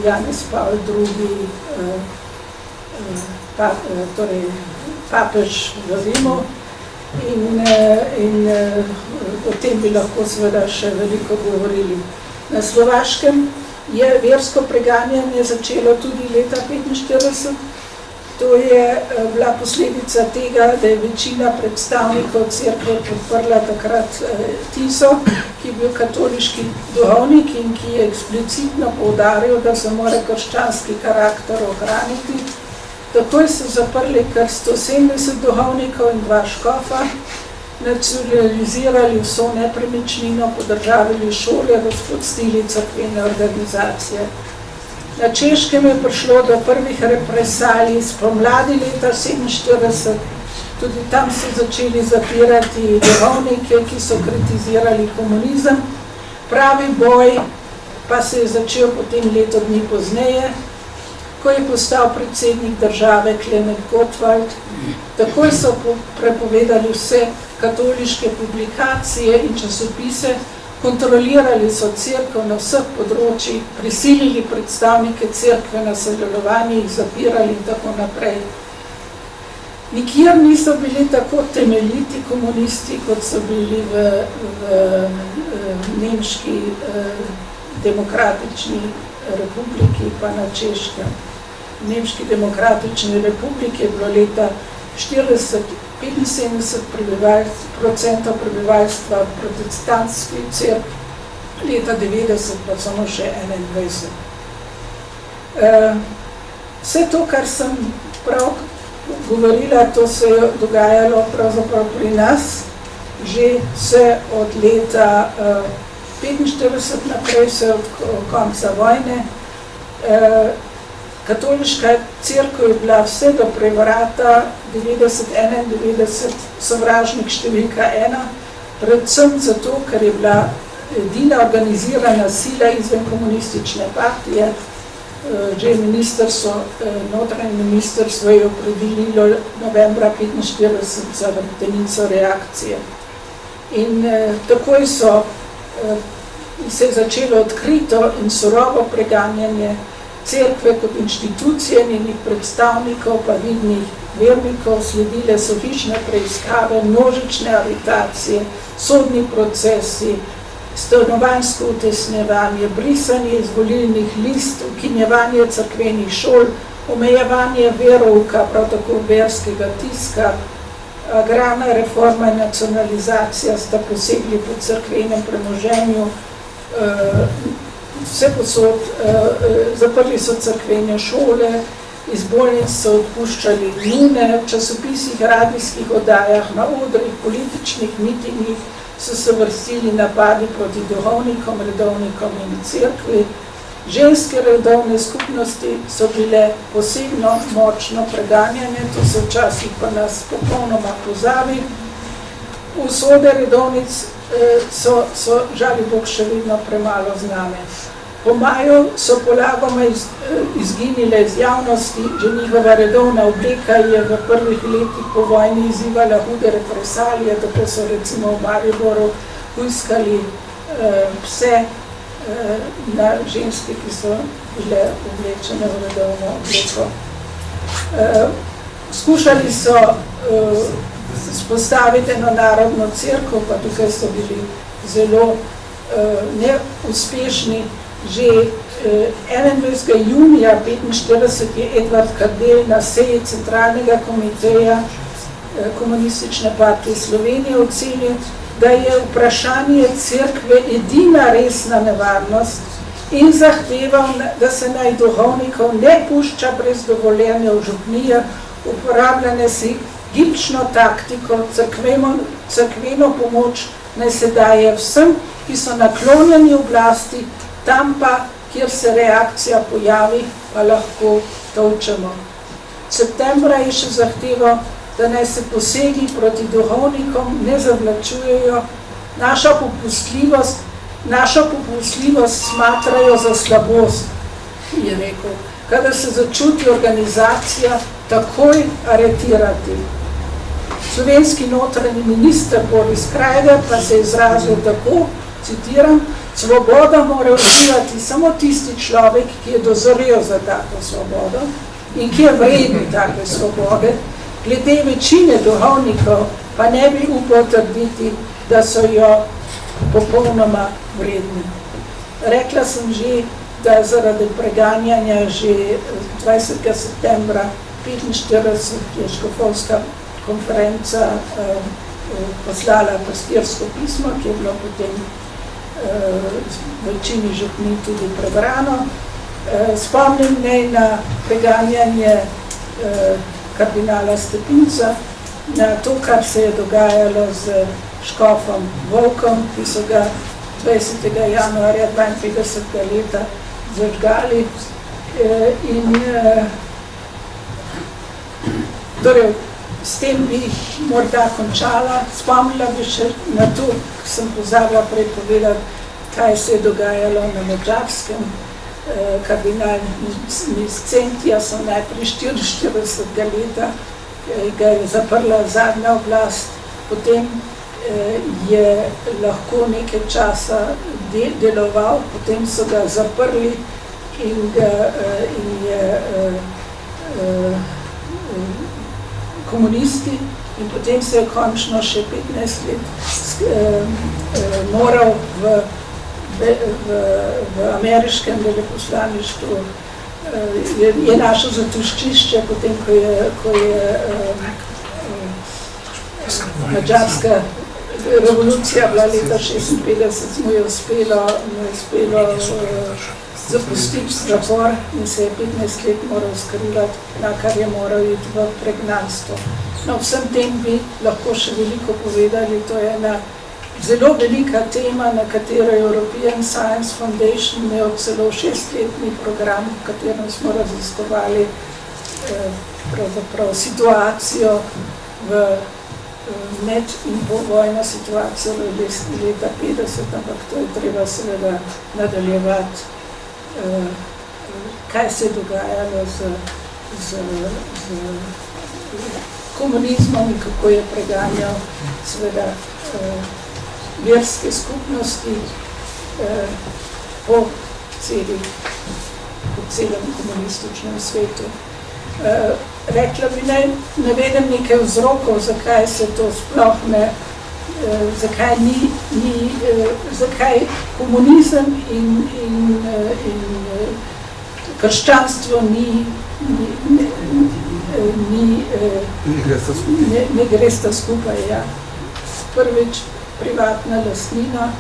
Janez Pavel II, torej papež v Rimu, in o tem bi lahko seveda še veliko govorili. Na Slovaškem je versko preganjanje začelo tudi leta 1945. To je bila posledica tega, da je večina predstavnikov cerkve podprla takrat Tiso, ki je bil katoliški duhovnik in ki je eksplicitno poudaril, da se mora krščanski karakter ohraniti. Takoj so zaprli kar 170 duhovnikov in 2 škofa, nacionalizirali vso nepremičnino, podržavili šole, razpustili cerkvene organizacije. Na Češkem je prišlo do prvih represalij spomladi leta 1947. Tudi tam so začeli zapirati duhovnike, ki so kritizirali komunizem. Pravi boj pa se je začel potem leto dni pozneje, ko je postal predsednik države Klement Gottwald. Takoj so prepovedali vse katoliške publikacije in časopise, kontrolirali so cerkev na vseh področjih, prisilili predstavnike cerkve na sodelovanje, jih zapirali in tako naprej. Nikjer niso bili tako temeljiti komunisti, kot so bili v Nemški demokratični republiki pa na Češkem. V Nemški demokratični republiki je bilo leta 75% prebivalstva protestantski cerkvi, leta 90 pa samo še 21. Vse to, kar sem prav govorila, to se je dogajalo pravzaprav pri nas, že vse od leta 45 naprej, vse od konca vojne. Katoliška cerkev je bila vse do prevrata 90-91 sovražnik številka 1, predvsem zato, ker je bila edina organizirana sila izven komunistične partije. Že notranje ministrstvo je opredelilo novembra 1945 za vrtenico reakcije. In takoj se je začelo odkrito in surovo preganjanje cerkve kot inštitucije, njenih predstavnikov pa vidnih vernikov. Sledile so hišne preiskave, množične aretacije, sodni procesi, stanovanjsko utesnjevanje, brisanje iz volilnih list, ukinjevanje cerkvenih šol, omejevanje verouka, prav tako verskega tiska, agrarna reforma in nacionalizacija sta posegli po cerkvenem premoženju, vse posod, zaprli so cerkvene šole, iz bolnic so odpuščali nune, v časopisih, radijskih oddajah, na odrih, političnih mitingih so se vrstili napadi proti duhovnikom, redovnikom in cerkvi. Ženske redovne skupnosti so bile posebno močno preganjane, to se včasih pa nas popolnoma pozabi. Usode redovnic so žali Bog še vedno premalo znane. Po maju so polagoma izginile iz javnosti, že njihova redovna obleka je v prvih letih po vojni izzivala hude represalije, tako so recimo v Mariboru hujskali pse na ženske, ki so bile oblečene v redovno obleko. Skušali so spostaviti eno narodno cerkev, pa tukaj so bili zelo neuspešni. Že 21. junija 1945 je Edvard Kardelj na seji Centralnega komiteja Komunistične partije Slovenije ocenil, da je vprašanje cerkve edina resna nevarnost in zahteval, da se naj duhovnikov ne pušča brez dovoljenja v župnijah, uporabljane si gibčno taktiko, cerkveno pomoč naj se daje vsem, ki so naklonjeni oblasti, tam pa, kjer se reakcija pojavi, pa lahko tolčemo. Septembra je še zahteval, da naj se posegi proti duhovnikom ne zavlačujejo, našo popustljivost smatrajo za slabost, je rekel. Kadar se začuti organizacija, takoj aretirati. Slovenski notranji minister Boris Krajger pa se je izrazil tako, citiram, svoboda mora uživati samo tisti človek, ki je dozorel za tako svobodo in ki je vreden take svobode. Glede večine duhovnikov pa ne bi upal trditi, da so jo popolnoma vredni. Rekla sem že, da zaradi preganjanja že 20. septembra 1945 je škofovska konferenca poslala pastirsko pismo, ki je bilo potem v večini župnij tudi prebrano. Spomnim naj na preganjanje kardinala Stepinca, na to, kar se je dogajalo z škofom Volkom, ki so ga 20. januarja 52. leta zažgali. Torej, s tem bi morda končala. Spomnila bi še na to, ko sem pozabila prej povedati, kaj se je dogajalo na Madžarskem. Kardinal Miscentija so najprej 44. leta, ga je zaprla zadnja oblast, potem je lahko nekaj časa deloval, potem so ga zaprli in je komunisti in potem se je končno še 15 let moral v ameriškem veleposlaništvu, je našel zatočišče, potem ko je madžarska revolucija bila leta 56, mu je uspelo zapustiti zapor in se je 15 let moral skrivati, na kar je moral iti v pregnanstvo. No, vsem tem bi lahko še veliko povedali, to je ena zelo velika tema, na katero je European Science Foundation imel celo 6-letni program, v katerem smo raziskovali pravzaprav situacijo med in povojno situacijo v leta 50, ampak to je treba seveda nadaljevati, kaj se je dogajalo z komunizmom in kako je preganjal seveda verske skupnosti po celem komunističnem svetu. Rekla bi, naj navedem nekaj vzrokov, zakaj se to sploh ne, zakaj komunizem in krščanstvo ne gresta skupaj. Ja. Prvič, privatna lastnina,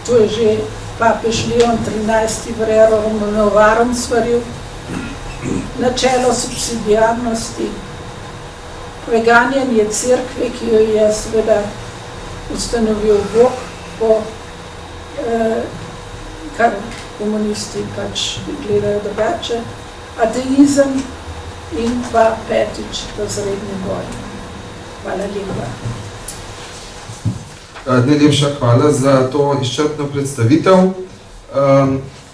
to je že papež Leon XIII v Rerum Novarum svaril, načelo subsidiarnosti, preganjanje cerkve, ki jo je seveda ustanovil Bog, kar komunisti pač gledajo drugače, ateizem in pa petič razredni boj. Hvala lepa. Najlepša hvala za to izčrpno predstavitev.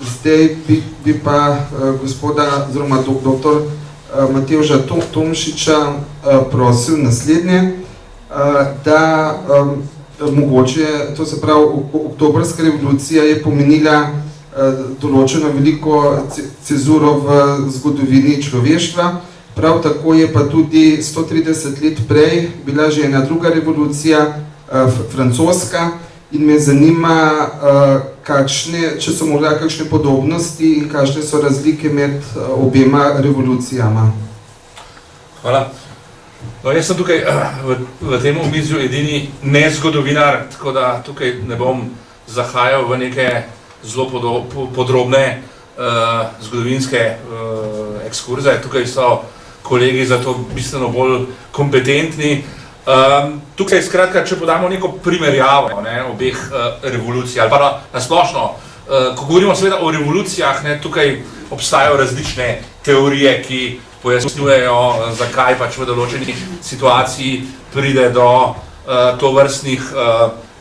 Zdaj bi pa gospoda, oziroma doktor Matevža Tomšiča prosil naslednje, da mogoče, to se pravi, oktobrska revolucija je pomenila določeno veliko cezuro v zgodovini človeštva, Prav tako je pa tudi 130 let prej bila že ena druga revolucija, francoska, in me zanima, če so morda kakšne podobnosti in kakšne so razlike med obema revolucijama. Hvala. No, jaz sem tukaj v tem omizju edini nezgodovinar, tako da tukaj ne bom zahajal v neke zelo podrobne zgodovinske ekskurze. Tukaj so kolegi za to bistveno bolj kompetentni. Tukaj skratka, če podamo neko primerjavo obeh revolucij, ali pa nasplošno, ko govorimo seveda o revolucijah, tukaj obstajajo različne teorije, ki pojasnjujejo, zakaj pač v določeni situaciji pride do tovrstnih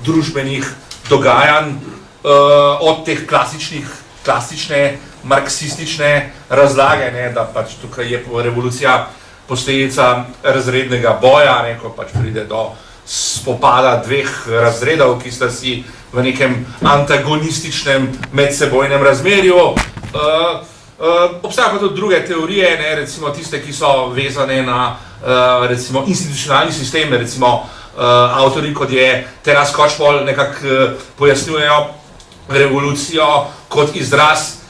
družbenih dogajanj, od teh klasične marksistične razlage, da pač tukaj je revolucija posledica razrednega boja, ko pač pride do spopada dveh razredov, ki sta si v nekem antagonističnem medsebojnem razmerju. Obstajajo pa tudi druge teorije, recimo tiste, ki so vezane na recimo institucionalni sistem, recimo avtori, kot je Taras Kočpol, nekako pojasnjujejo revolucijo kot izraz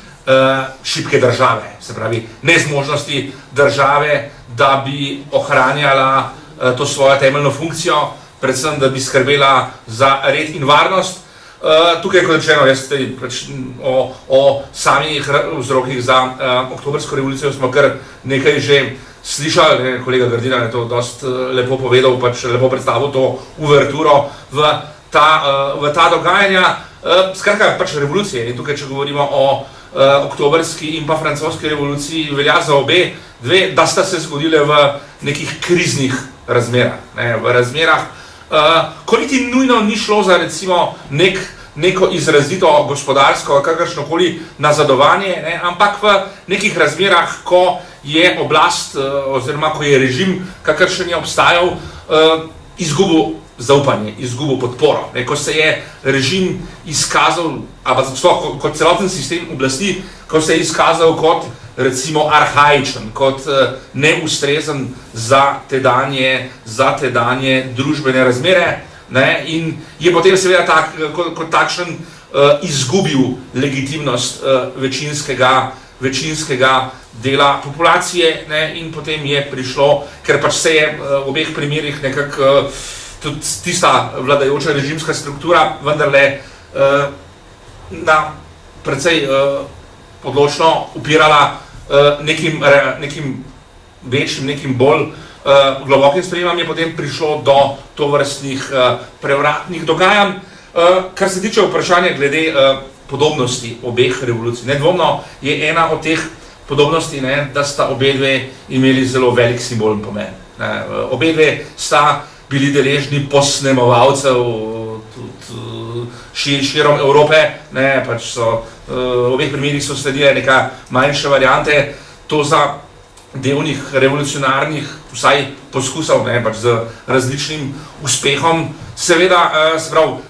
šibke države, se pravi nezmožnosti države, da bi ohranjala to svojo temeljno funkcijo, predvsem da bi skrbela za red in varnost. Tukaj, kot rečeno, o samih vzrokih za oktobrsko revolucijo smo kar nekaj že slišali, kolega Grdina je to dosti lepo povedal, pač lepo predstavil to uverturo v ta dogajanja. Skratka, pač revolucije, in tukaj, če govorimo o oktobrski in pa francoski revoluciji, velja za obe dve, da sta se zgodile v nekih kriznih razmerah. V razmerah, ko niti nujno ni šlo za recimo neko izrazito gospodarsko, kakršnokoli nazadovanje, ampak v nekih razmerah, ko je oblast oziroma ko je režim, kakršen je obstajal, izgubil zaupanje, izgubil podporo. Ko se je režim izkazal, kot celoten sistem oblasti, ko se je izkazal kot recimo arhaičen, kot neustrezen za tedanje družbene razmere, in je potem seveda kot takšen izgubil legitimnost večinskega dela populacije, in potem je prišlo, ker pač se je v obeh primerih nekako tudi tista vladajoča režimska struktura vendarle precej odločno upirala nekim večjim, nekim bolj globokim sprejemam, je potem prišlo do tovrstnih prevratnih dogajanj. Kar se tiče vprašanja glede podobnosti obeh revolucij, nedvomno je ena od teh podobnosti, da sta obe dve imeli zelo velik simbolen pomen. Obe dve sta bili deležni posnemovalcev tudi širom Evrope, pač so v obeh primerih so sledile neka manjše variante, to za delnih revolucionarnih vsaj poskusov, pač z različnim uspehom. Seveda,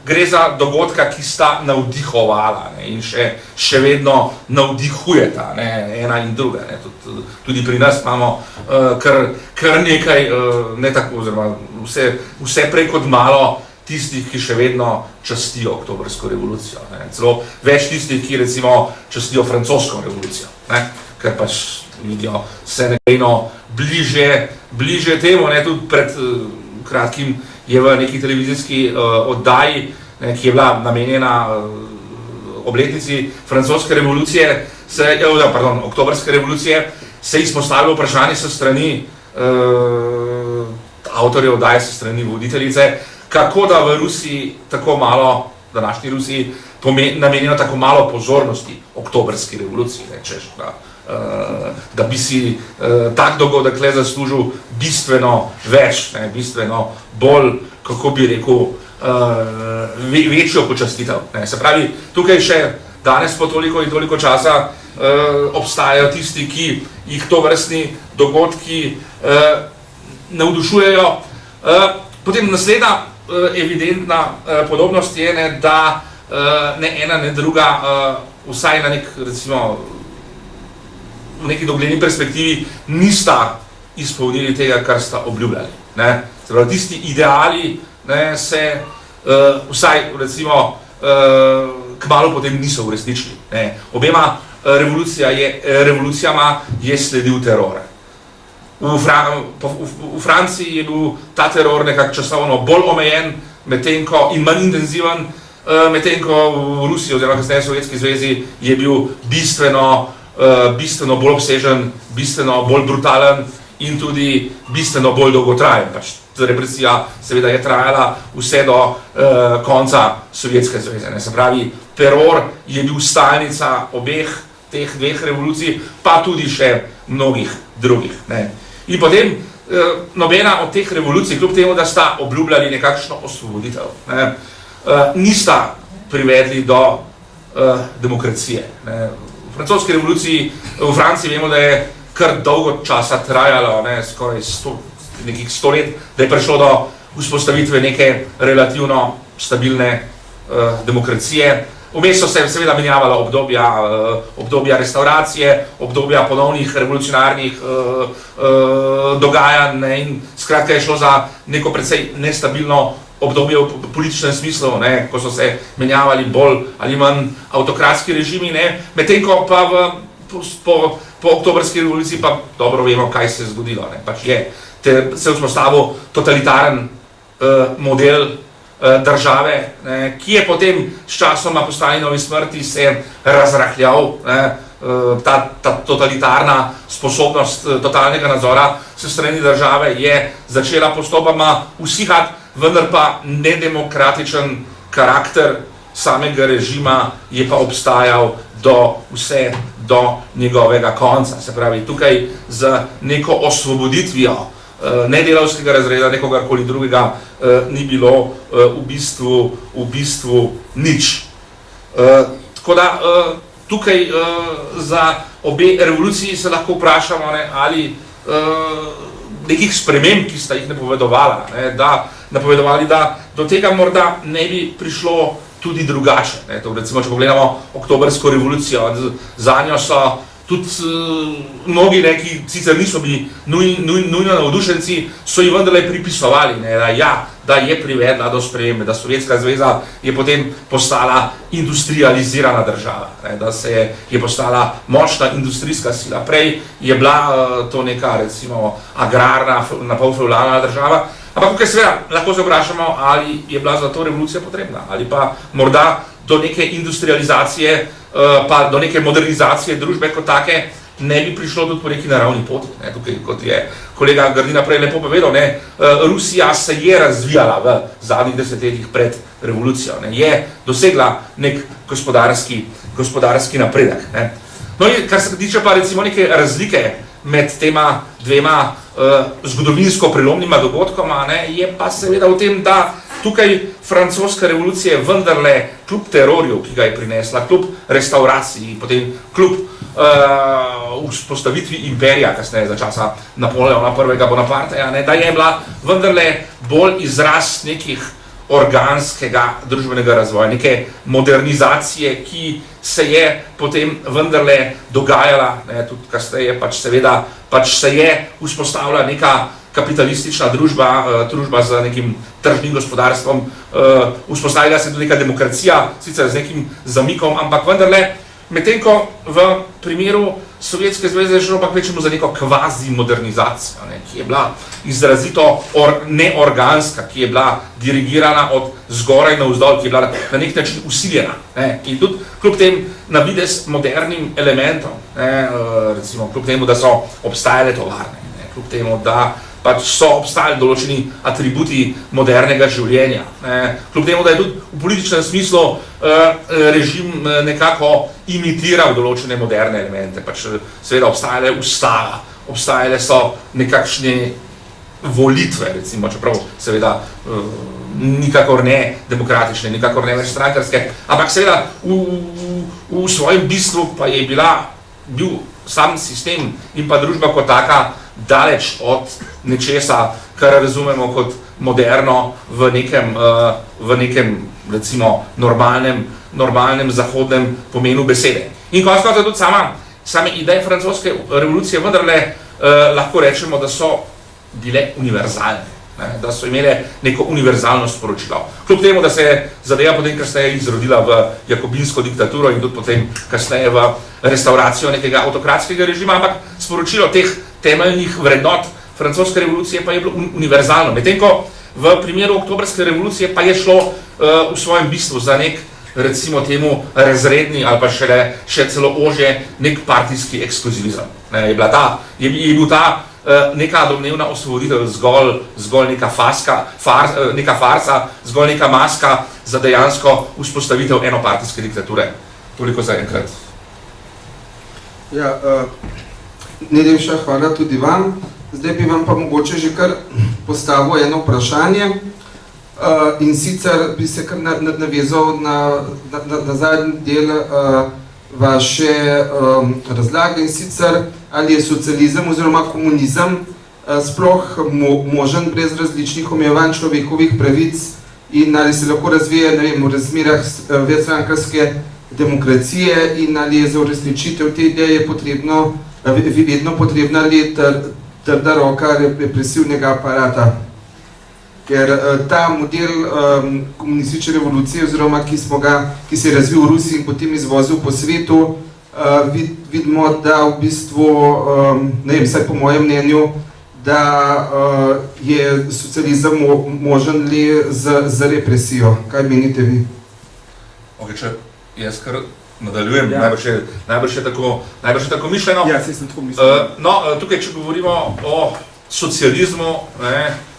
gre za dogodka, ki sta navdihovala in še vedno navdihujeta, ena in druga. Tudi pri nas imamo kar nekaj, oziroma vse prej kot malo tistih, ki še vedno častijo oktobrsko revolucijo. Celo več tistih, ki recimo častijo francosko revolucijo, ker pač vidijo se nekajno bliže temu. Tudi pred kratkim je v neki televizijski oddaji, ki je bila namenjena obletnici francoske revolucije, oktobrske revolucije, se je izpostavilo vprašanje s strani avtorjev oddaje, s strani voditeljice, kako da v Rusiji tako malo, današnji Rusiji, namenjajo tako malo pozornosti oktobrski revoluciji, da bi si tak dogodek le zaslužil bistveno več, bistveno bolj, kako bi rekel, večjo počastitev. Se pravi, tukaj še danes po toliko in toliko časa obstajajo tisti, ki jih tovrstni dogodki navdušujejo. Potem naslednja evidentna podobnost je, da ne ena, ne druga, vsaj na nek, recimo, v neki dogledni perspektivi nista izpolnili tega, kar sta obljubljali. Ne. Zdaj, tisti ideali ne, se vsaj recimo kmalu potem niso uresničili. Ne. Obema revolucijama je sledil teror. V Franciji je bil ta teror nekako časovno bolj omejen in manj intenziven, medtem ko v Rusiji oziroma kasneje v Sovjetski zvezi je bil bistveno bolj obsežen, bistveno bolj brutalen in tudi bistveno bolj dolgotrajen. Pač represija seveda je trajala vse do konca Sovjetske zveze. Ne. Se pravi, teror je bil stalnica obeh teh dveh revolucij, pa tudi še mnogih drugih. Ne. In potem nobena od teh revolucij, kljub temu, da sta obljubljali nekakšno osvoboditev, ne, nista privedli do demokracije. Ne. V francoski revoluciji, v Franciji vemo, da je kar dolgo časa trajalo, ne, skoraj nekih 100 let, da je prišlo do vzpostavitve neke relativno stabilne demokracije. Vmes so se seveda menjavala obdobja restauracije, obdobja ponovnih revolucionarnih dogajanj, ne, in skratka je šlo za neko precej nestabilno obdobje v političnem smislu, ne, ko so se menjavali bolj ali manj avtokratski režimi, ne, medtem ko pa po oktobrski revoluciji pa dobro vemo, kaj se je zgodilo. Ne, pač se je vzpostavil totalitaren model države, ne, ki je potem s časoma po Stalinovi smrti se razrahljal, ne, ta totalitarna sposobnost totalnega nadzora s strani države je začela postopoma usihati, vendar pa nedemokratičen karakter samega režima je pa obstajal vse do njegovega konca. Se pravi, tukaj z neko osvoboditvijo nedelavskega razreda, nekogarkoli drugega, ni bilo v bistvu nič. Tako da tukaj za obe revoluciji se lahko vprašamo, ne, ali nekih sprememb, ki sta jih napovedovali, da do tega morda ne bi prišlo tudi drugače. Ne. To, recimo, če pogledamo oktobrsko revolucijo, zanjo so tudi mnogi, ki sicer niso bili nujno navdušenci, so ji vendarle pripisovali, ne, da je privedla do spremembe, da Sovjetska zveza je potem postala industrializirana država, ne, da je postala močna industrijska sila. Prej je bila to neka, recimo, agrarna, napol feudalna država, ampak tukaj seveda lahko se vprašamo, ali je bila za to revolucija potrebna, ali pa morda do neke industrializacije, pa do neke modernizacije družbe kot take ne bi prišlo tudi po neki naravni poti. Ne, tukaj, kot je kolega Grdina prej lepo povedal, ne, Rusija se je razvijala v zadnjih desetletjih pred revolucijo, ne, je dosegla nek gospodarski napredek. Ne. No in kar se tiče pa recimo neke razlike med tema dvema zgodovinsko prelomnima dogodkoma, ne, je pa seveda v tem, da tukaj francoska revolucija vendarle kljub terorju, ki ga je prinesla, kljub restauraciji, potem kljub vzpostavitvi imperija, kasneje za časa Napoleona I. Bonaparteja, ne, da je bila vendarle bolj izraz nekih organskega družbenega razvoja, neke modernizacije, ki se je potem vendarle dogajala, ne, tudi kasneje pač se je vzpostavila neka kapitalistična družba z nekim tržnim gospodarstvom, vzpostavila se tudi neka demokracija, sicer z nekim zamikom, ampak vendarle, medtem ko v primeru Sovjetske zveze je šlo pa kvečemu za neko kvazi-modernizacijo, ne, ki je bila izrazito neorganska, ki je bila dirigirana od zgoraj navzdol, ki je bila na nek način usiljena. Ne, in tudi kljub tem na videz modernim elementom, ne, recimo kljub temu, da so obstajale tovarne, ne, kljub temu, da pač so obstajali določeni atributi modernega življenja. Kljub temu, da je tudi v političnem smislu režim nekako imitiral določene moderne elemente. Pač seveda obstajale ustava, obstajale so nekakšne volitve, recimo, čeprav seveda nikakor ne demokratične, nikakor ne večstrankarske, ampak seveda v svojem bistvu pa je bil sam sistem in pa družba kot taka daleč od nečesa, kar razumemo kot moderno v nekem recimo normalnem zahodnem pomenu besede. In konec koncev tudi same ideje francoske revolucije vendarle lahko rečemo, da so bile univerzalne, ne, da so imele neko univerzalno sporočilo. Kljub temu, da se je zadeva potem kasneje izrodila v jakobinsko diktaturo in tudi potem kasneje v restauracijo nekega avtokratskega režima, ampak sporočilo teh temeljnih vrednot francoske revolucije pa je bilo univerzalno. Medtem ko v primeru oktobrske revolucije pa je šlo v svojem bistvu za nek, recimo temu, razredni ali pa še celo ožje nek partijski ekskluzivizem. Je bil ta neka domnevna osvoboditev zgolj neka farsa, zgolj neka maska za dejansko vzpostavitev enopartijske diktature. Toliko za enkrat. Ja, najlepša hvala tudi vam. Zdaj bi vam pa mogoče že kar postavil eno vprašanje. In sicer bi se kar navezal na zadnji del vaše razlage, in sicer ali je socializem oziroma komunizem sploh možen brez različnih omejevanj človekovih pravic in ali se lahko razvije, ne vem, v razmerah večstrankarske demokracije in ali je za uresničitev te ideje vedno potrebna ali trda roka represivnega aparata. Ker ta model komunistične revolucije, oziroma ki se je razvil v Rusiji in potem izvozil po svetu, vidimo, da v bistvu, ne vem, vsaj po mojem mnenju, da je socializem možen le z represijo. Kaj menite vi? Ok, če jaz kar nadaljujem, ja. najbrž je tako mišljeno. Ja, se sem tako mislil. Tukaj, če govorimo o socializmu,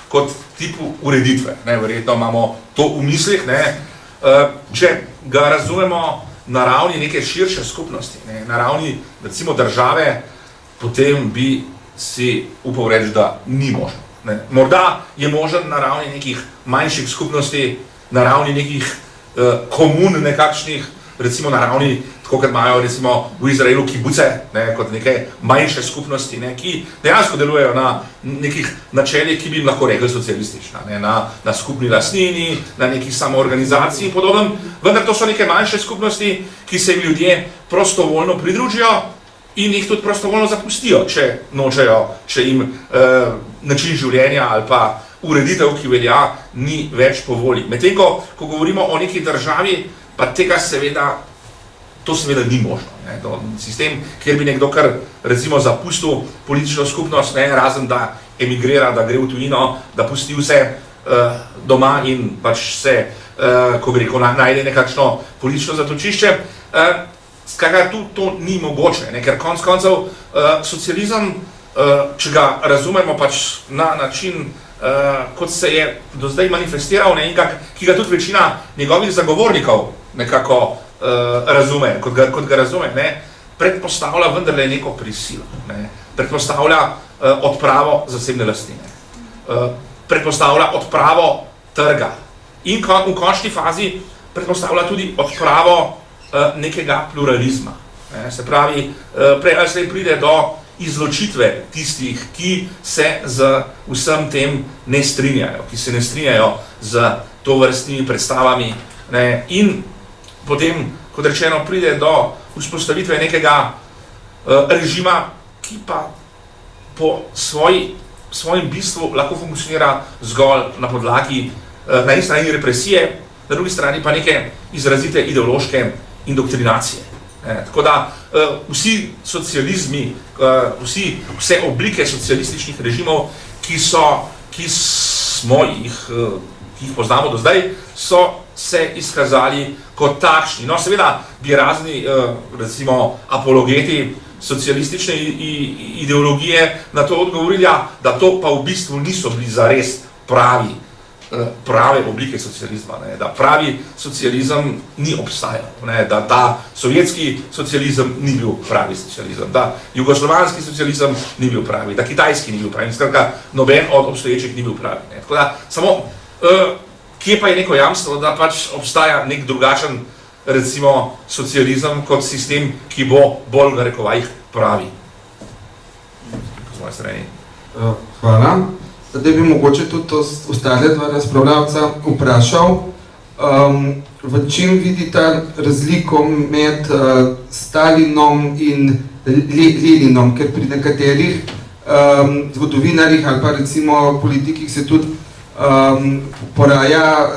kot tipu ureditve, verjetno imamo to v mislih, če ga razumemo na ravni neke širše skupnosti, na ravni, recimo, države, potem bi si upal reči, da ni možno. Morda je možen na ravni nekih manjših skupnosti, na ravni nekih komun nekakšnih, recimo na ravni, tako kot imajo recimo v Izraelu kibuce, kot neke manjše skupnosti, ki dejansko delujejo na nekih načeljih, ki bi jim lahko rekli socialistična, na skupni lastnini, na neki samoorganizaciji in podobnem, vendar to so neke manjše skupnosti, ki se jim ljudje prostovoljno pridružijo in jih tudi prostovoljno zapustijo, če nočejo, če jim način življenja ali pa ureditev, ki velja, ni več po volji. Medtem ko govorimo o neki državi, pa tega to seveda ni možno. Sistem, kjer bi nekdo kar, recimo, zapustil politično skupnost, razen da emigrira, da gre v tujino, da pusti vse doma in pač se, ko bi rekel, najde nekakšno politično zatočišče. Skratka, to ni mogoče, ker konec koncev socializem, če ga razumemo pač na način, kot se je do zdaj manifestiral, in ki ga tudi večina njegovih zagovornikov nekako razume, kot ga razume, predpostavlja vendarle neko prisilo, predpostavlja odpravo zasebne lastnine, predpostavlja odpravo trga in v končni fazi predpostavlja tudi odpravo nekega pluralizma. Se pravi, prej ali slej pride do izločitve tistih, ki se z vsem tem ne strinjajo, ki se ne strinjajo z tovrstnimi predstavami, in potem, kot rečeno, pride do vzpostavitve nekega režima, ki pa po svojem bistvu lahko funkcionira zgolj na podlagi na eni strani represije, na drugi strani pa neke izrazite ideološke indoktrinacije. Tako da vsi socializmi, vse oblike socialističnih režimov, ki jih poznamo do zdaj, so se izkazali kot takšni. No, seveda bi razni, recimo, apologeti socialistične ideologije na to odgovorili, da to pa v bistvu niso bili zares prave oblike socializma, da pravi socializem ni obstajal, da ta sovjetski socializem ni bil pravi socializem, da jugoslovanski socializem ni bil pravi, da kitajski ni bil pravi, skratka, noben od obstoječih ni bil pravi. Tako da, samo, kje pa je neko jamstvo, da pač obstaja nek drugačen, recimo, socializem kot sistem, ki bo bolj, na rekovajih, pravi. Z moje strani. Hvala. Zdaj bi mogoče tudi ostale dva razpravljavca vprašal, v čem vidita razliko med Stalinom in Leninom, ker pri nekaterih zgodovinarjih ali pa recimo politikih se tudi poraja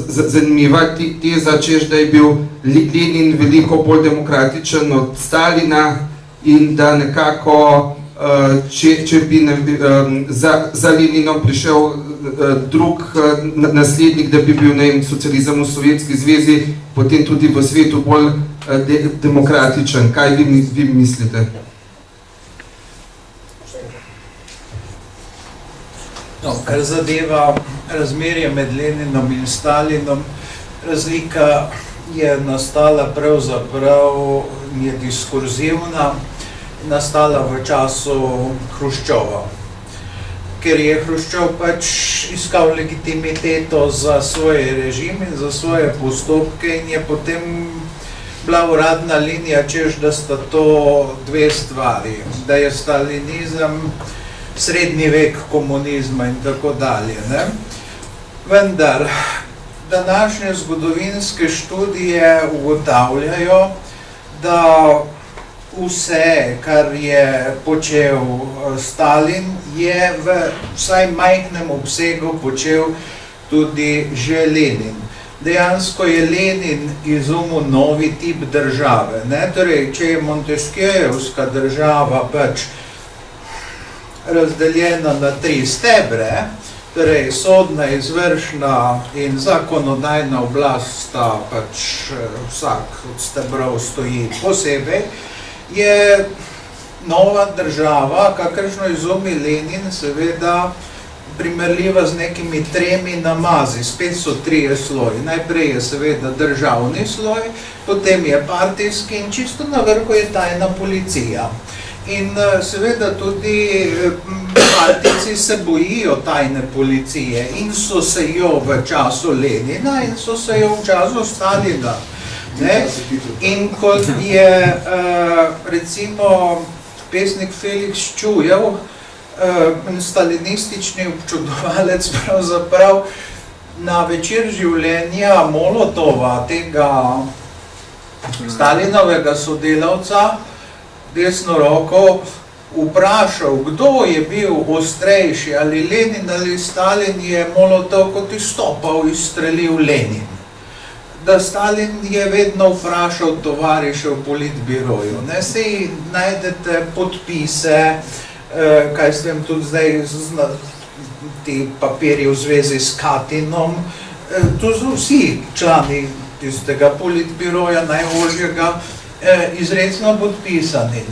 zanimiva teza, češ, da je bil Lenin veliko bolj demokratičen od Stalina in da nekako, če bi za Leninom prišel drug naslednik, da bi bil socializem v Sovjetski zvezi, potem tudi v svetu bolj demokratičen. Kaj vi mislite? No, kar zadeva razmerje med Leninom in Stalinom, razlika je nastala pravzaprav, je diskurzivna, nastala v času Hruščova. Ker je Hruščov pač iskal legitimiteto za svoj režim in za svoje postopke in je potem bila uradna linija, češ, da sta to dve stvari, da je stalinizem srednji vek komunizma in tako dalje. Ne? Vendar, današnje zgodovinske študije ugotavljajo, da vse, kar je počel Stalin, je v vsaj majhnem obsegu počel tudi že Lenin. Dejansko je Lenin izumil novi tip države. Ne? Torej, če je Montesquieuovska država pač razdeljena na 3 stebre, torej sodna, izvršna in zakonodajna oblast sta pač vsak od stebrov stoji posebej, je nova država, kakršno izumi Lenin, seveda primerljiva z nekimi 3 namazi, spet so 3 sloji. Najprej je seveda državni sloj, potem je partijski in čisto na vrhu je tajna policija. In seveda tudi partijci se bojijo tajne policije in so se jo v času Lenina in so se jo v času Stalina. Ne? In kot je recimo pesnik Felix Čujev, stalinistični občudovalec pravzaprav na večer življenja Molotova, tega Stalinovega sodelavca, desno roko, vprašal, kdo je bil ostrejši, ali Lenin ali Stalin, je Molotov kot izstopal, izstrelil Lenin. Da Stalin je vedno vprašal tovariše v politbiroju. Ne, sej najdete podpise, kaj s tem tudi zdaj, ti papirji v zvezi s Katinom, tu so vsi člani tistega politbiroja, najožjega, izrecno podpisani.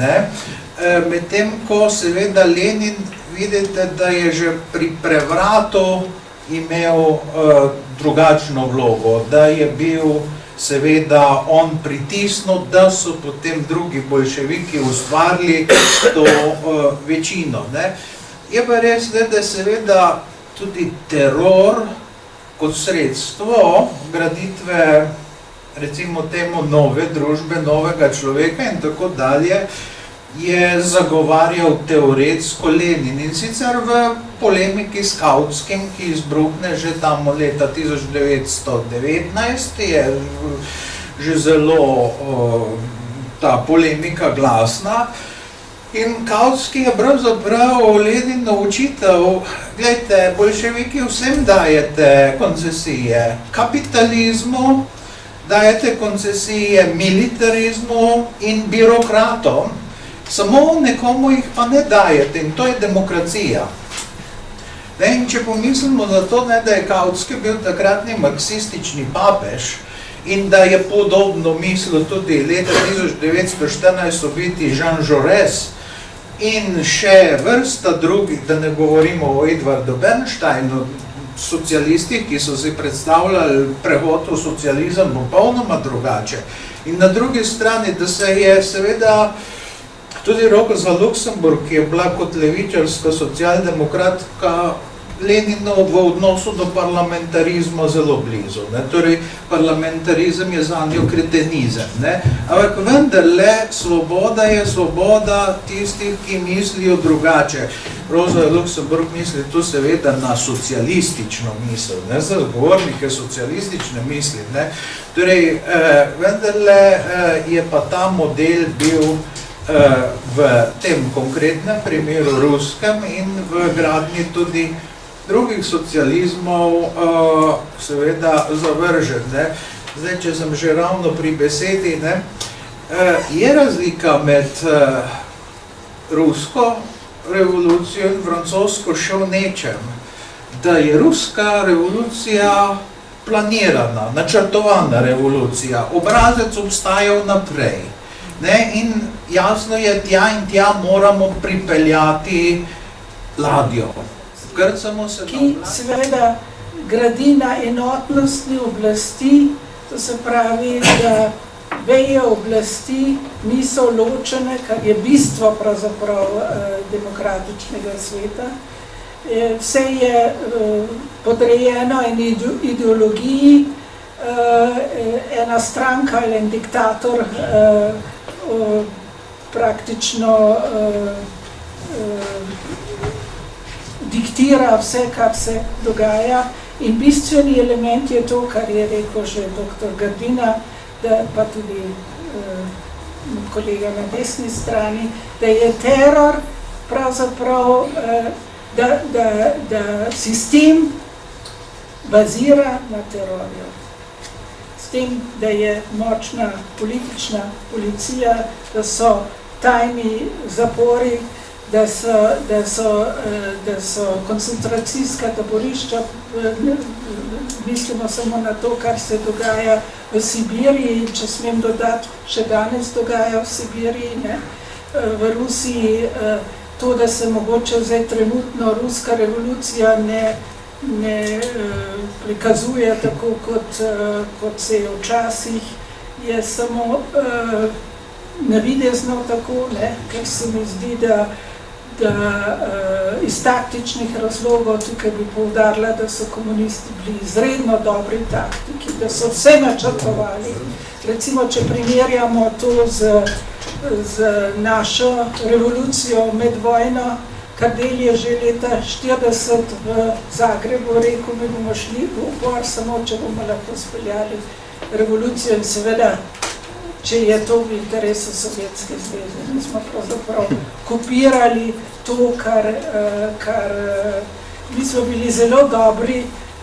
Medtem ko seveda Lenin, vidite, da je že pri prevratu imel drugačno vlogo, da je bil seveda on pritisnut, da so potem drugi boljševiki ustvarili to večino. Je pa res, da je seveda tudi teror kot sredstvo graditve, recimo temu, nove družbe, novega človeka in tako dalje, je zagovarjal teoretsko Lenin. In sicer v polemiki s Kautskim, ki izbruhne že tam leta 1919, je že zelo ta polemika glasna. In Kautski je pravzaprav Leninu očital, gledajte, boljševiki vsem dajete koncesije, kapitalizmu, dajete koncesije militarizmu in birokratom, samo nekomu jih pa ne dajete in to je demokracija. In če pomislimo na to, da je Kautski bil takratni marksistični papež in da je podobno mislil tudi leta 1914 ubiti Jean Jaurès in še vrsta drugih, da ne govorimo o Edvardu Bernsteinu, socialistih, ki so si predstavljali prehod v socializem popolnoma drugače. In na drugi strani, da se je seveda tudi Rosa Luxemburg, ki je bila kot levičarska socialdemokratka Leninu v odnosu do parlamentarizma zelo blizu. Torej, parlamentarizem je zanjo kretenizem. Ampak vendarle, svoboda je svoboda tistih, ki mislijo drugače. Rosa Luxemburg misli tu seveda na socialistično misel, za zagovornike socialistične misli. Torej, vendarle je pa ta model bil v tem konkretnem primeru ruskem in v gradnji tudi drugih socializmov seveda zavržen. Ne. Zdaj, če sem že ravno pri besedi, ne, je razlika med rusko revolucijo in francosko še v nečem, da je ruska revolucija planirana, načrtovana revolucija, obrazec obstaja vnaprej. Ne, in jasno je, tja in tja moramo pripeljati ladjo. Ki seveda gradi na enotnostni oblasti, to se pravi, da veje oblasti niso ločene, kar je bistvo pravzaprav demokratičnega sveta. Vse je podrejeno eni ideologiji, ena stranka ali en diktator praktično diktira vse, kar se dogaja. In bistveni element je to, kar je rekel že dr. Grdina, da pa tudi kolega na desni strani, da je teror pravzaprav, da sistem bazira na terorju. S tem, da je močna politična policija, da so tajni zapori, da so koncentracijska taborišča, mislimo samo na to, kar se dogaja v Sibiriji, če smem dodati, še danes dogaja v Sibiriji, ne? V Rusiji, to, da se mogoče zdaj trenutno ruska revolucija ne prikazuje tako, kot se je včasih, je samo navidezno tako, ne? Ker se mi zdi, da iz taktičnih razlogov tukaj bi poudarila, da so komunisti bili izredno dobri taktiki, da so vse načrtovali. Recimo, če primerjamo to z našo revolucijo med vojno, Kardelj je že leta 40 v Zagrebu rekel, mi bomo šli v upor, samo če bomo lahko speljali revolucijo in seveda, če je to v interesu Sovjetske zveze. Mi smo pravzaprav kopirali to, kar mi smo bili zelo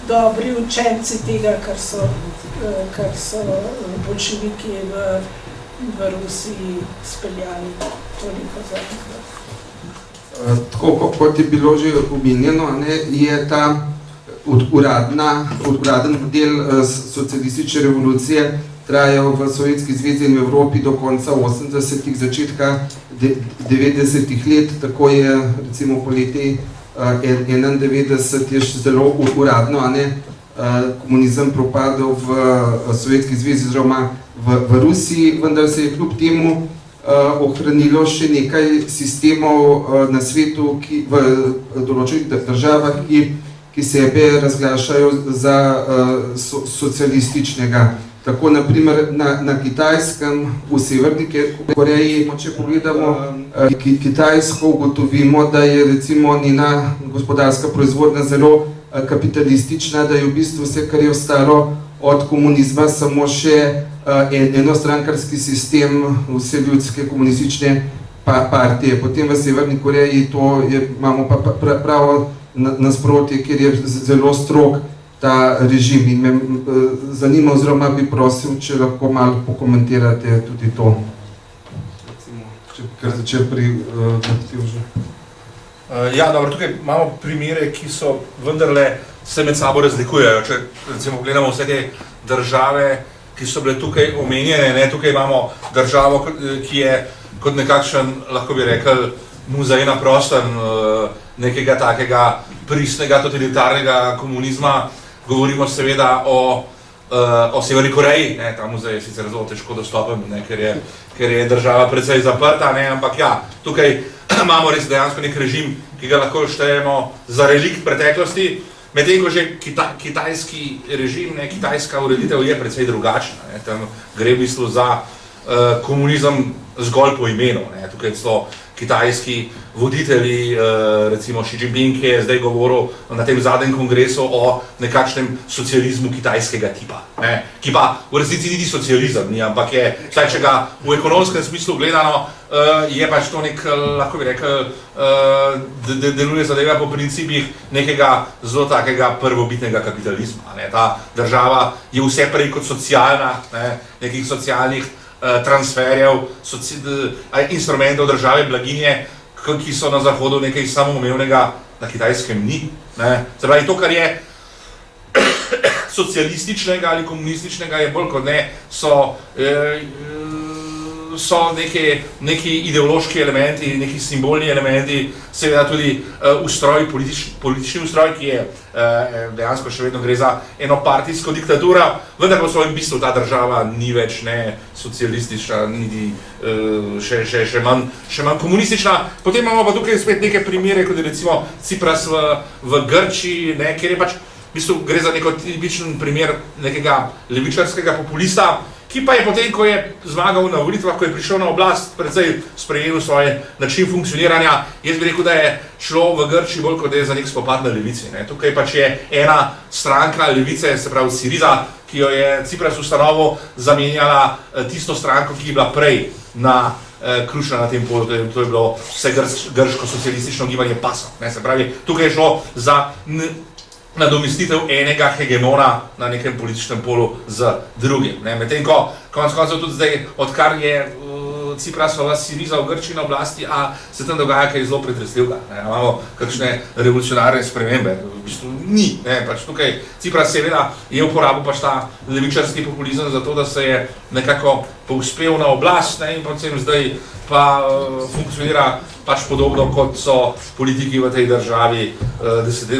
dobri učenci tega, kar so bolševiki v Rusiji speljali. Toliko zaenkrat. Tako kot je bilo že omenjeno, je ta uraden model socialistične revolucije trajal v Sovjetski zvezi in v Evropi do konca 80-ih, začetka 90-ih let, tako je recimo po leti 91 je še zelo uradno, komunizem propadel v Sovjetski zvezi oziroma v Rusiji, vendar se je kljub temu ohranilo še nekaj sistemov na svetu, v določenih državah, ki sebe razglašajo za socialističnega. Tako naprimer na Kitajskem, v Severni Koreji, če pogledamo Kitajsko, ugotovimo, da je recimo njena gospodarska proizvodnja zelo kapitalistična, da je v bistvu vse, kar je ostalo od komunizma, samo še enostrankarski sistem vse ljudske komunistične partije. Potem v Severni Koreji imamo pa pravo nasprotje, kjer je zelo strog ta režim in me zanima, oziroma bi prosil, če lahko malo pokomentirate tudi to. Recimo, kar začel pri Matevžu. Ja, dobro, tukaj imamo primere, ki so vendarle se med sabo razlikujejo. Če recimo gledamo vse te države, ki so bile tukaj omenjene, tukaj imamo državo, ki je kot nekakšen, lahko bi rekel, muzej na prostem nekega takega pristnega, totalitarnega komunizma. Govorimo seveda o Severni Koreji, ta muzej je sicer zelo težko dostopen, ker je država precej zaprta, ampak ja, tukaj imamo res dejansko nek režim, ki ga lahko štejemo za relikt preteklosti, medtem ko že kitajski režim, kitajska ureditev je precej drugačna, tam gre v bistvu za komunizem zgolj po imenu, tukaj so kitajski voditelji, recimo Xi Jinping, ki je zdaj govoril na tem zadnjem kongresu o nekakšnem socializmu kitajskega tipa, ne, ki pa v resnici niti socializem ni, ampak je, vsaj če ga v ekonomskem smislu gledano, je pač to nek, lahko bi rekel, deluje zadeva po principih nekega zelo takega prvobitnega kapitalizma. Ne. Ta država je vse prej kot socialna, ne, nekih socialnih transferjev, instrumentov države, blaginje, ki so na Zahodu nekaj samoumevnega, na Kitajskem ni. Ne. Se pravi, to, kar je socialističnega ali komunističnega, je bolj kot ne, so neki ideološki elementi, neki simbolni elementi, seveda tudi ustroj, politični ustroj, ki je dejansko še vedno gre za enopartijsko diktaturo, vendar pa v svojem bistvu ta država ni več ne socialistična, niti še manj komunistična. Potem imamo pa tukaj spet neke primere, kot je recimo Cipras v Grčiji, ne, kjer je pač v bistvu gre za neko tipičen primer nekega levičarskega populista, ki pa je potem, ko je zmagal na volitvah, ko je prišel na oblast, precej sprejel svoj način funkcioniranja. Jaz bi rekel, da je šlo v Grčiji bolj kot je za nek spopad na levici. Ne. Tukaj pač je ena stranka levice, se pravi Syriza, ki jo je Cipras ustanovil, zamenjala tisto stranko, ki je bila prej ključna na tem polju, to je bilo vse grško-socialistično gibanje PASO. Ne. Se pravi, tukaj je šlo za nadomestitev enega hegemona na nekem političnem polu z drugim. Medtem ko konec koncev tudi zdaj, odkar je Ciprasova Syriza v Grčiji na oblasti, a se tam dogaja kaj zelo pretresljivega. Imamo kakšne revolucionarne spremembe, v bistvu ni. Pač tukaj Cipras seveda je uporabil pač ta levičarski populizem za to, da se je nekako povzpel na oblast, ne, in potem zdaj pa funkcionira pač podobno, kot so politiki v tej državi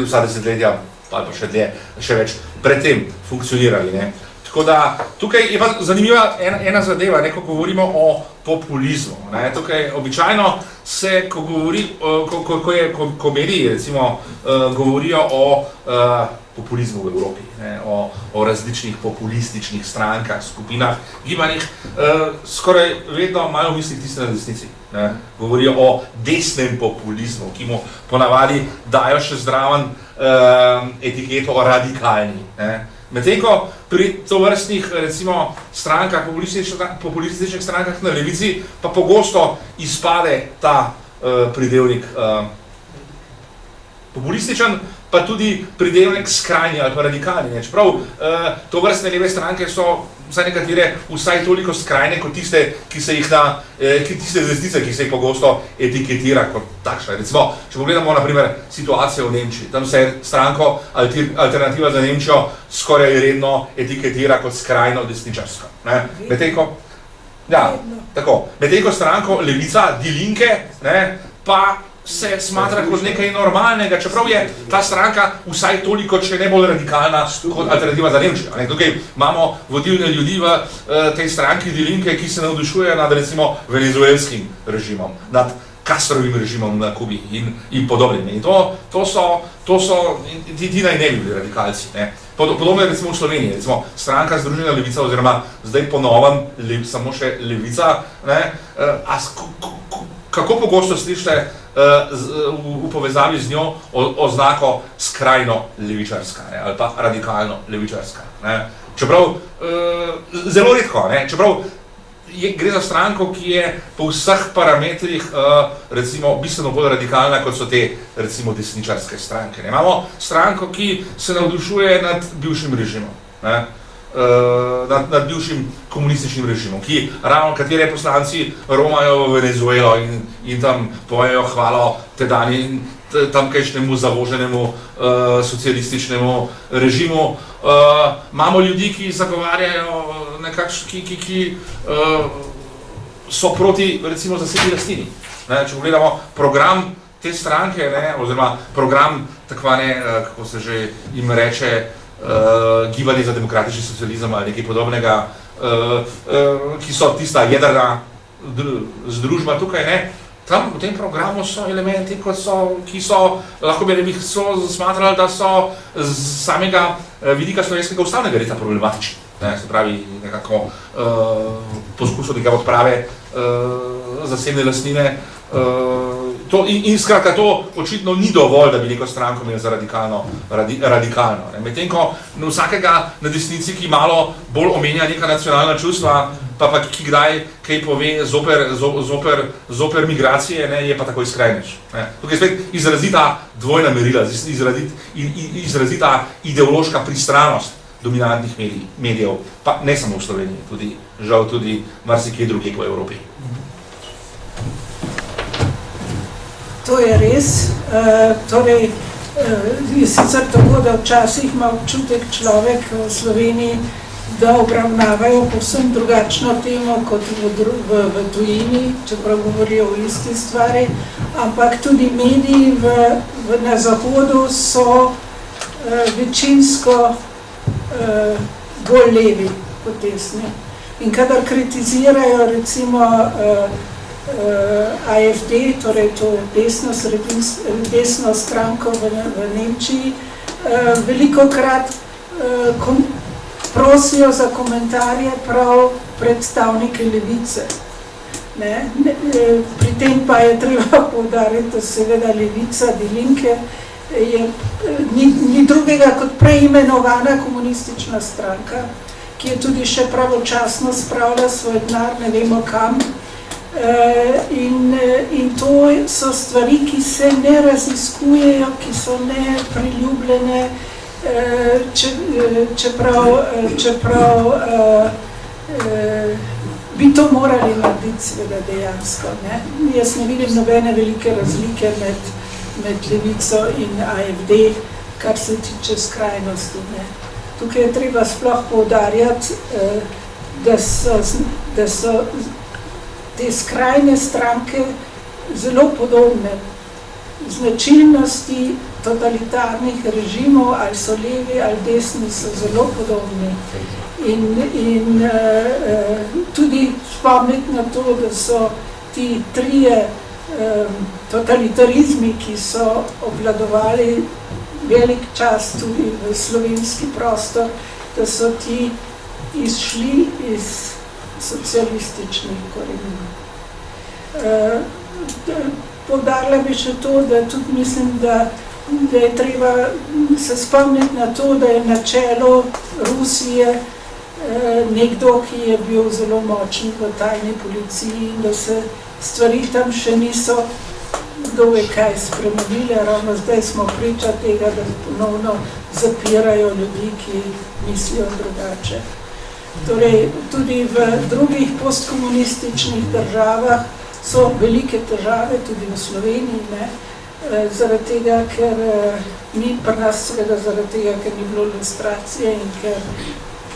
vsa desetletja ali pa še dlje, še več predtem funkcionirali. Ne. Tako da tukaj je pa zanimiva ena zadeva, ne, ko govorimo o populizmu. Ne. Tukaj običajno se, ko mediji recimo govorijo o populizmu v Evropi, ne, o različnih populističnih strankah, skupinah, gibanjih, skoraj vedno imajo v mislih tiste na desnici. Ne. Govorijo o desnem populizmu, ki mu ponavadi dajo še zraven etiketo radikalni. Medtem ko pri tovrstnih, recimo, strankah, populističnih strankah na levici, pa pogosto izpade ta pridevnik populističen, pa tudi pridevnik skrajni ali pa radikalni. Čeprav tovrstne leve stranke so vsaj nekatere vsaj toliko skrajne kot tiste, tiste desnice, ki se jih pogosto etiketira kot takšna. Recimo, če pogledamo na primer situacijo v Nemčiji, tam se stranko Alternativa za Nemčijo skoraj redno etiketira kot skrajno desničarsko. Medtem ko stranko Levica, Die Linke, pa se smatra kot nekaj normalnega, čeprav je ta stranka vsaj toliko, če ne bolj radikalna kot Alternativa za Nemčijo. Tukaj imamo vodilne ljudi v tej stranki Die Linke, ki se navdušujejo nad recimo venezuelskim režimom, nad Castrovim režimom na Kubi in podobnimi. In to so ti naj ne bi bili radikalci. Podobno je recimo v Sloveniji, recimo stranka Združena levica oziroma zdaj po novem samo še levica, kako pogosto slišite v povezavi z njo oznako skrajno levičarska, ne, ali pa radikalno levičarska. Ne. Čeprav, zelo redko, ne, čeprav gre za stranko, ki je po vseh parametrih recimo bistveno bolj radikalna, kot so te recimo desničarske stranke. Ne. Imamo stranko, ki se navdušuje nad bivšim režimom. Ne. Nad bivšim komunističnim režimom, katere poslanci romajo v Venezuelo in tam pojejo hvalo tamkajšnjemu zavoženemu socialističnemu režimu. Imamo ljudi, ki zagovarjajo ki so proti recimo zasebni lastnini. Če pogledamo program te stranke, oziroma program takvane, kako se že jim reče, gibanje za demokratični socializem ali nekaj podobnega, ki so tista jedrna združba tukaj, ne. Tam v tem programu so elementi, ki so, lahko bi smatrali, da so z samega vidika slovenskega ustavnega reda problematični. Se pravi, nekako poskusu nekaj odprave zasebne lastnine. In skratka, to očitno ni dovolj, da bi neko stranko imel za radikalno. Medtem ko vsakega na desnici, ki malo bolj omenja neka nacionalna čustva, pa ki kdaj kaj pove zoper migracije, je pa takoj skrajnež. Tukaj je spet izrazita dvojna merila, izrazita ideološka pristranost dominantnih medijev, pa ne samo v Sloveniji, žal tudi marsikje drugje po Evropi. To je res. Je sicer tako, da včasih ima občutek človek v Sloveniji, da obravnavajo povsem drugačno temo kot v tujini, čeprav govorijo o isti stvari, ampak tudi mediji na Zahodu so večinsko bolj levi kot desni. In kadar kritizirajo recimo AfD, torej to desno stranko v Nemčiji, velikokrat prosijo za komentarje prav predstavnike levice. Pri tem pa je treba poudariti, da seveda levica, Die Linke, ni drugega kot preimenovana komunistična stranka, ki je tudi še pravočasno spravila svoj denar, ne vemo kam. In to so stvari, ki se ne raziskujejo, ki so nepriljubljene, čeprav bi to morali narediti seveda dejansko. Jaz ne vidim nobene velike razlike med levico in AfD, kar se tiče skrajnosti. Tukaj je treba sploh poudarjati, da so te skrajne stranke zelo podobne. Značilnosti totalitarnih režimov, ali so levi ali desni, so zelo podobni. In tudi spomniti na to, da so ti trije totalitarizmi, ki so obvladovali velik čas tudi v slovenski prostor, da so ti izšli iz socialističnih korenin. Poudarila bi še to, da tudi mislim, da je treba se spomniti na to, da je na čelu Rusije nekdo, ki je bil zelo močen v tajni policiji in da se stvari tam še niso kdo ve kaj spremenile. Ravno zdaj smo priča tega, da ponovno zapirajo ljudi, ki mislijo drugače. Torej, tudi v drugih postkomunističnih državah so velike težave, tudi v Sloveniji, zaradi tega, ker ni pri nas seveda zaradi tega, ker ni bilo ilustracije in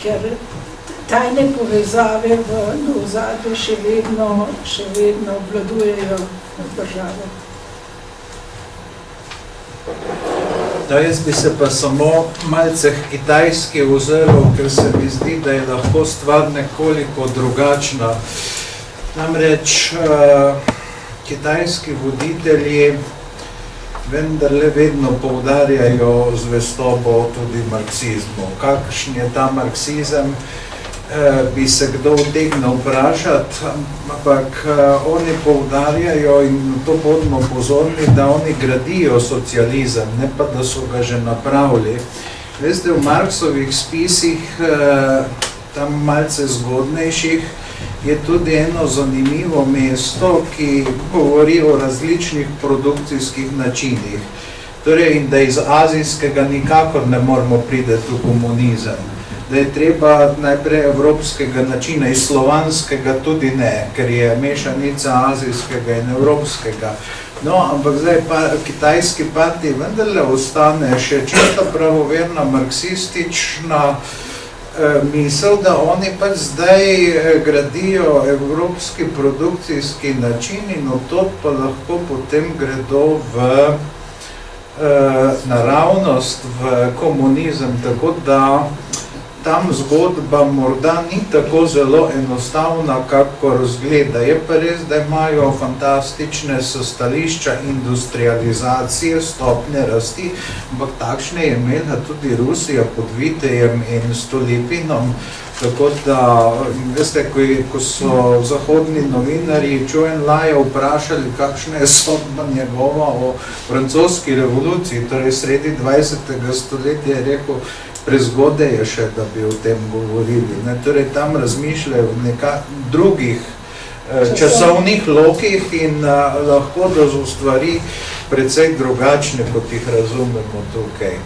ker tajne povezave v ozadju še vedno obvladujejo državo. Jaz bi se pa samo malce Kitajski ozrl, ker se mi zdi, da je lahko stvar nekoliko drugačna. Namreč kitajski voditelji vendarle vedno poudarjajo zvestobo tudi marksizmu. Kakšen je ta marksizem, bi se kdo utegnil vprašati, ampak oni poudarjajo in to bodimo pozorni, da oni gradijo socializem, ne pa da so ga že napravili. Veste, v Marksovih spisih, tam malce zgodnejših, je tudi eno zanimivo mesto, ki govori o različnih produkcijskih načinih. Torej, in da iz azijskega nikakor ne moramo priti v komunizem. Da je treba najprej evropskega načina, iz slovanskega tudi ne, ker je mešanica azijskega in evropskega. No, ampak zdaj pa kitajski partiji vendarle ostane še čisto pravoverna marksistična misel, da oni pač zdaj gradijo evropski produkcijski način in od tod pa lahko potem gredo v naravnost, v komunizem, tako da tam zgodba morda ni tako zelo enostavna, kakor zgleda. Je pa res, da imajo fantastične stališča industrializacije, stopnje rasti, ampak takšne je imela tudi Rusija pod Vitejem in Stolypinom. Tako da, veste, ko so zahodni novinarji Zhou Enlaja vprašali, kakšna je sodba njegova o francoski revoluciji, torej sredi 20. stoletja, je rekel, prezgodaj je še, da bi o tem govorili. Torej, tam razmišljajo v drugih časovnih lokih in lahko da so stvari precej drugačne, kot jih razumemo tukaj.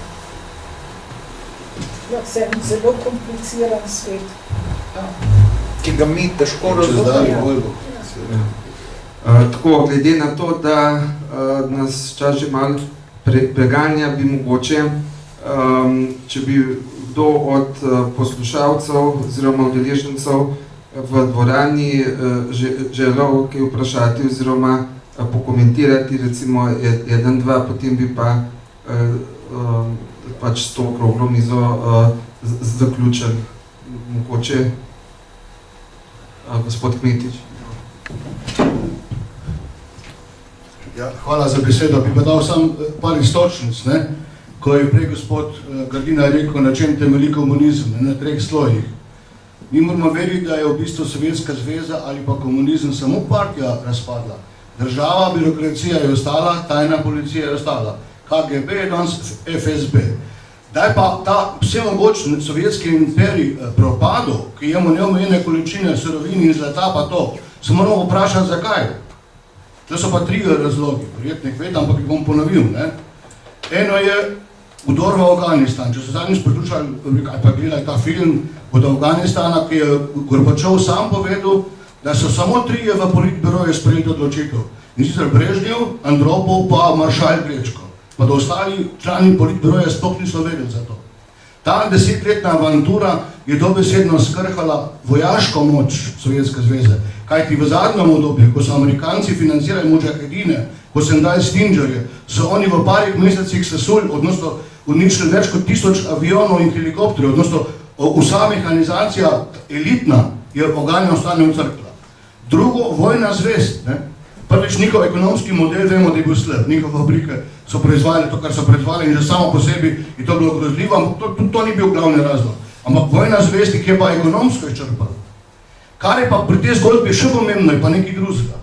Zelo kompliciran svet. Ki ga mi težko razumemo. Tako, glede na to, da nas čas že malo preganja, bi mogoče, če bi kdo od poslušalcev oziroma udeležencev v dvorani želel kaj vprašati oziroma pokomentirati, recimo 1-2, potem bi pa pač s to okroglo mizo zaključili. Mogoče gospod Kmetič. Ja, hvala za besedo. Bi pa dal sam par istočnic, ko je prej gospod Grdina rekel, na čem temelji komunizem, na 3 slojih. Mi moramo veriti, da je v bistvu Sovjetska zveza ali pa komunizem samo partija razpadla. Država, birokracija je ostala, tajna policija je ostala. KGB je danes FSB. Da je pa ta vsemogočen sovjetski imperij propadel, ki imamo neomejene količine surovin in zlata pa to, se moramo vprašati, zakaj. To so pa 3 razlogi, verjetno jih vedem, ampak jih bom ponovil. Eno je vdor v Afganistan. Če so zadnjič poslušali, ali pa gledali ta film od Afganistana, ki je Gorbačov sam povedal, da so samo 3 v politbiroju sprejeli odločitev. In sicer Brežnjev, Andropov pa Maršal Grečko. Pa da ostali člani politbiroja sploh niso vedeli za to. Ta 10-letna avantura je dobesedno skrhala vojaško moč Sovjetske zveze. Kajti v zadnjem obdobju, ko so Amerikanci financirali mudžahedine, ko so jim dali stingerje, so oni v parih mesecih sesuli, odnosno uničili več kot 1000 avionov in helikopterjev, odnosno vsa mehanizacija elitna je oganjena ostane ucrkla. Drugo, vojna zvest. Prvič, njihov ekonomski model, vemo, da je bil slab. Njihove fabrike so proizvajali to, kar so proizvajali in že samo po sebi je to bilo grozljivo, ampak to ni bil glavni razlog. Ampak vojna zvest jih je pa ekonomsko izčrpala. Kar je pa pri tej zgodbi še pomembno, je pa nekaj drugega.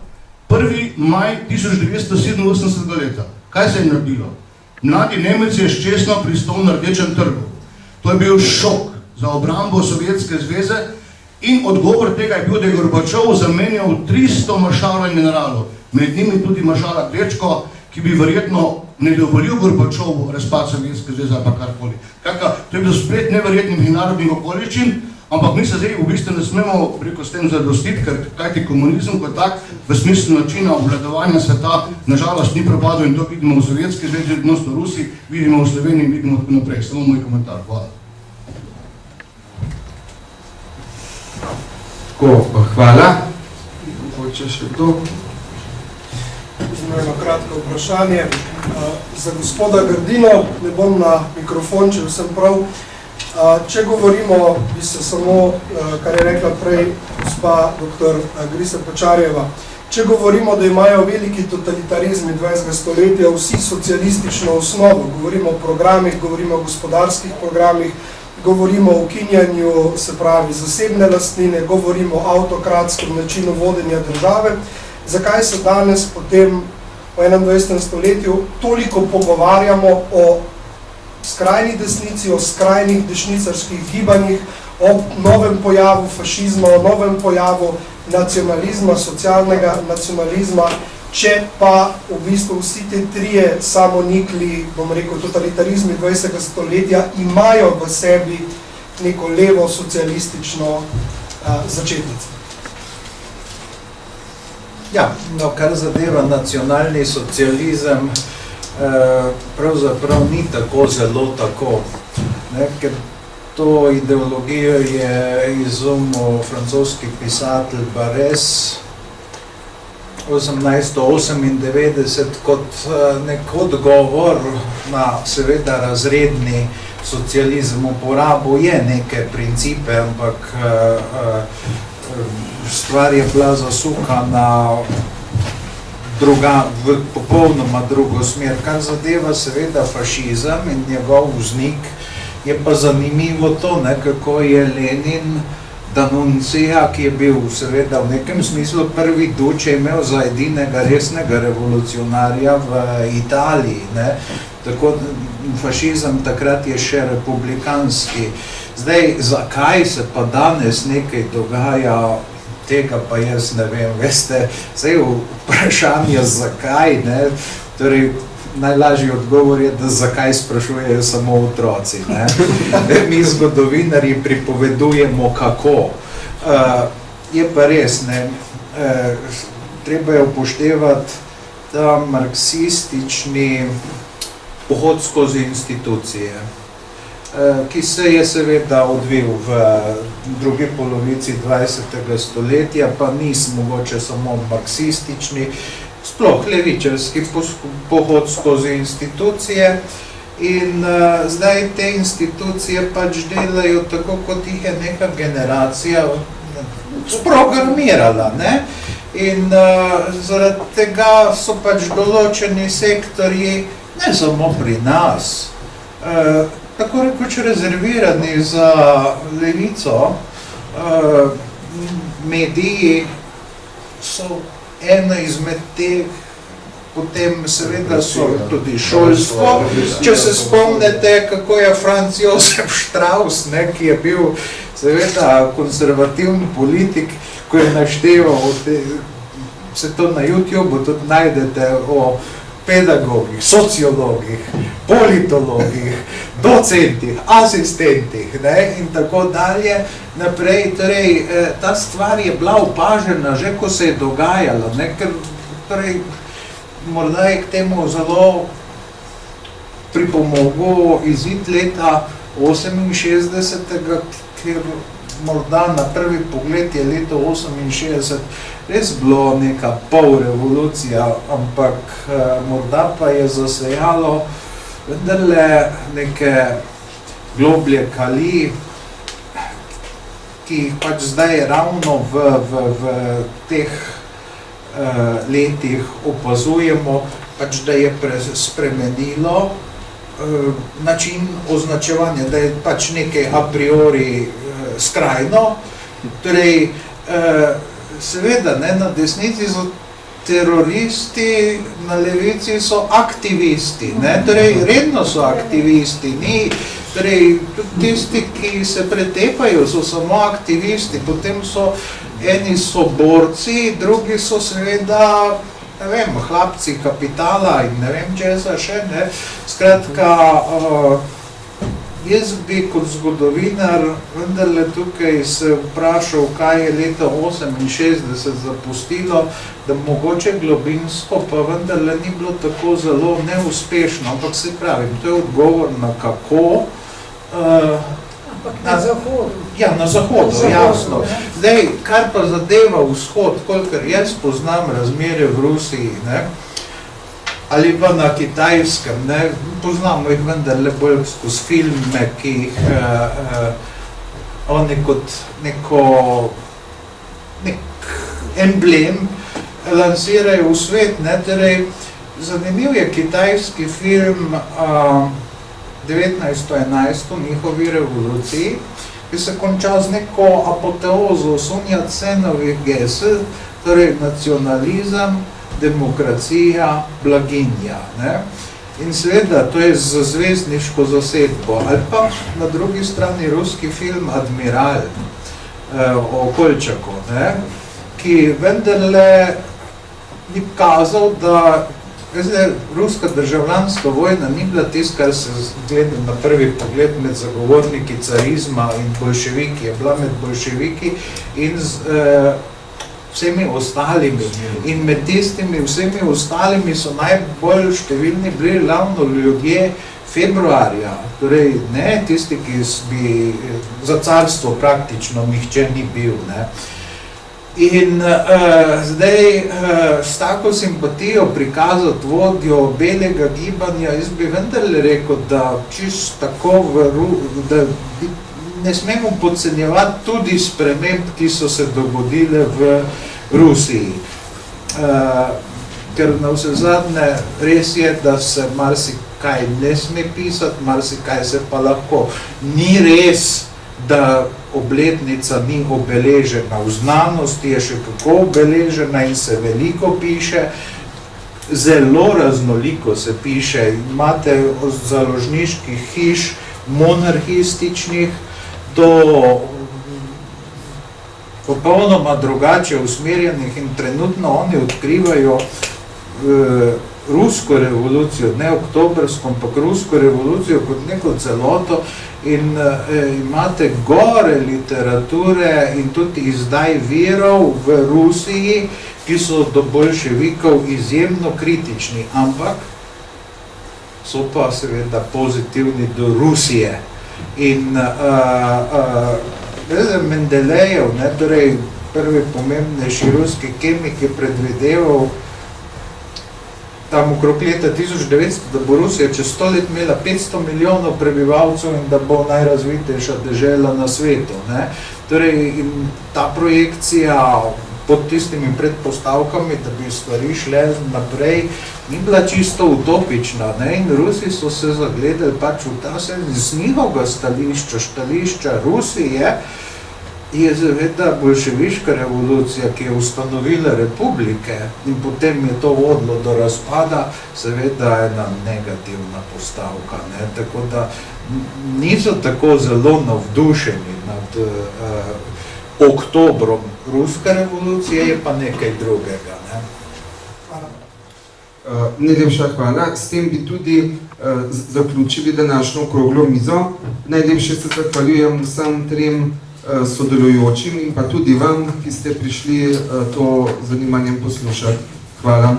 1. maj 1987 leta. Kaj se je naredilo? Mladi Nemec je ščesno pristal na Rdečem trgu. To je bil šok za obrambo Sovjetske zveze in odgovor tega je bil, da je Gorbačov zamenjal 300 maršalov in generalov. Med njimi tudi maršala Grečko, ki bi verjetno ne dovolil Gorbačovu razpad Sovjetske zveze ali pa karkoli. To je bil splet neverjetnih narodnih okoliščin, ampak mi se zdaj v bistvu ne smemo s tem zadostiti, ker kajti komunizem kot tak v smislu načina obvladovanja sveta nažalost ni propadel in to vidimo v Sovjetski zvezi, odnosno Rusiji, vidimo v Sloveniji in vidimo tako naprej. Samo moj komentar. Hvala. Hvala. Mogoče še kdo? Eno kratko vprašanje. Za gospoda Grdino, ne bom na mikrofon, če vsem prav. Če govorimo, bi se samo, kar je rekla prej gospa dr. Grisa Počarjeva, če govorimo, da imajo veliki totalitarizmi 20. stoletja vsi socialistično osnovo, govorimo o programih, govorimo o gospodarskih programih, govorimo o ukinjanju, se pravi, zasebne lastnine, govorimo o avtokratskem načinu vodenja države, zakaj se danes potem v 21. stoletju toliko pogovarjamo o skrajni desnici, o skrajnih desnicarskih gibanjih, o novem pojavu fašizma, o novem pojavu nacionalizma, socialnega nacionalizma, če pa v bistvu vsi te 3 samonikli, bom rekel, totalitarizmi 20. stoletja imajo v sebi neko levo socialistično začetnico. Ja, no, kar zadeva nacionalni socializem, pravzaprav ni tako zelo tako, ker to ideologijo je izumil francoski pisatelj Barès 1898 kot nek odgovor na seveda razredni socializem uporabil je neke principe, ampak stvar je bila zasukana v popolnoma drugo smer. Kar zadeva seveda fašizem in njegov vznik, je pa zanimivo to, kako je Lenin D'Annunzia, ki je bil seveda v nekem smislu prvi duče, imel za edinega resnega revolucionarja v Italiji. Tako fašizem takrat je še republikanski. Zdaj, zakaj se pa danes nekaj dogaja, tega pa jaz ne vem. Veste, vse vprašanje zakaj, torej najlažji odgovor je, da zakaj sprašujejo samo otroci. Mi zgodovinarji pripovedujemo kako. Je pa res, treba je upoštevati ta marksistični pohod skozi institucije, ki se je seveda odvil v drugi polovici 20. stoletja, pa nismo mogoče samo marksistični, sploh levičarski pohod skozi institucije in zdaj te institucije pač delajo tako, kot jih je neka generacija sprogramirala. In zaradi tega so pač določeni sektorji, ne samo pri nas, tako rekoč rezervirani za levico, mediji so ena izmed teh, potem seveda so tudi šolstvo. Če se spomnite, kako je Franz Josef Strauss, ki je bil seveda konservativni politik, ko je našteval, se to na YouTubeu tudi najdete, o pedagogih, sociologih, politologih, docentih, asistentih in tako dalje naprej. Torej, ta stvar je bila opažena že, ko se je dogajala, ker torej, morda je k temu zelo pripomogel izid leta 68, ker morda na prvi pogled je leto 68 res bilo neka polrevolucija, ampak morda pa je zasejalo vendarle neke globlje kali, ki jih pač zdaj ravno v teh letih opazujemo, pač da je spremenilo način označevanja, da je pač nekaj a priori skrajno. Torej, seveda, na desnici so teroristi, na levici so aktivisti, torej redno so aktivisti, torej tudi tisti, ki se pretepajo, so samo aktivisti, potem so eni so borci, drugi so seveda, ne vem, hlapci kapitala in ne vem česa še, Skratka, jaz bi kot zgodovinar vendarle tukaj se vprašal, kaj je leta 68 zapustilo, da mogoče globinsko pa vendarle ni bilo tako zelo neuspešno, ampak se pravim, to je odgovor na kako. Ampak na zahodu. Ja, na zahodu, jasno. Zdaj, kar pa zadeva vzhod, kolikor jaz poznam razmere v Rusiji, ali pa na Kitajskem, poznamo jih vendarle bolj skozi filme, ki jih oni kot nek emblem lansirajo v svet. Torej, zanimiv je kitajski film 1911 v njihovi revoluciji, ki se konča z neko apoteozo Sun Yat-senovih gesel, torej nacionalizem, demokracija, blaginja. In seveda, to je z zvezdniško zasedbo. Ali pa na drugi strani ruski film Admiral o Kolčaku, ki vendarle ni kazal, da ruska državljanska vojna ni bila tisto, kar se gleda na prvi pogled med zagovorniki carizma in bolševiki. Je bila med bolševiki in vsemi ostalimi. In med tistimi vsemi ostalimi so najbolj številni bili ravno ljudje februarja. Torej, ne tisti, ki bi za carstvo praktično nihče ni bil. In zdaj s tako simpatijo prikazati vodjo belega gibanja, jaz bi vendarle rekel, da čisto tako da ne smemo podcenjevati tudi sprememb, ki so se dogodile v Rusiji. Ker na vse zadnje res je, da se marsikaj ne sme pisati, marsikaj se pa lahko. Ni res, da obletnica ni obeležena. V znanosti je še kako obeležena in se veliko piše, zelo raznoliko se piše. Imate od založniških hiš, monarhističnih, do popolnoma drugače usmerjenih in trenutno oni odkrivajo rusko revolucijo, ne oktobrsko, ampak rusko revolucijo kot neko celoto in imate gore literature in tudi izdaj virov v Rusiji, ki so do boljševikov izjemno kritični, ampak so pa seveda pozitivni do Rusije. In Mendelejev, torej prvi pomembnejši ruski kemik, je predvideval tam okrog leta 1900, da bo Rusija čez 100 let imela 500 milijonov prebivalcev in da bo najrazvitejša dežela na svetu. Torej, in ta projekcija pod tistimi predpostavkami, da bi stvari šle naprej, ni bila čisto utopična. In Rusi so se zagledali pač v ta z njihovega stališča Rusije, je seveda bolševiška revolucija, ki je ustanovila republike in potem je to vodilo do razpada, seveda ena negativna postavka. Tako da niso tako zelo navdušeni nad oktobrom ruske revolucije, je pa nekaj drugega. Najlepša hvala. S tem bi tudi zaključili današnjo okroglo mizo. Najlepše se zahvaljujem vsem trem sodelujočim in pa tudi vam, ki ste prišli to z zanimanjem poslušati. Hvala.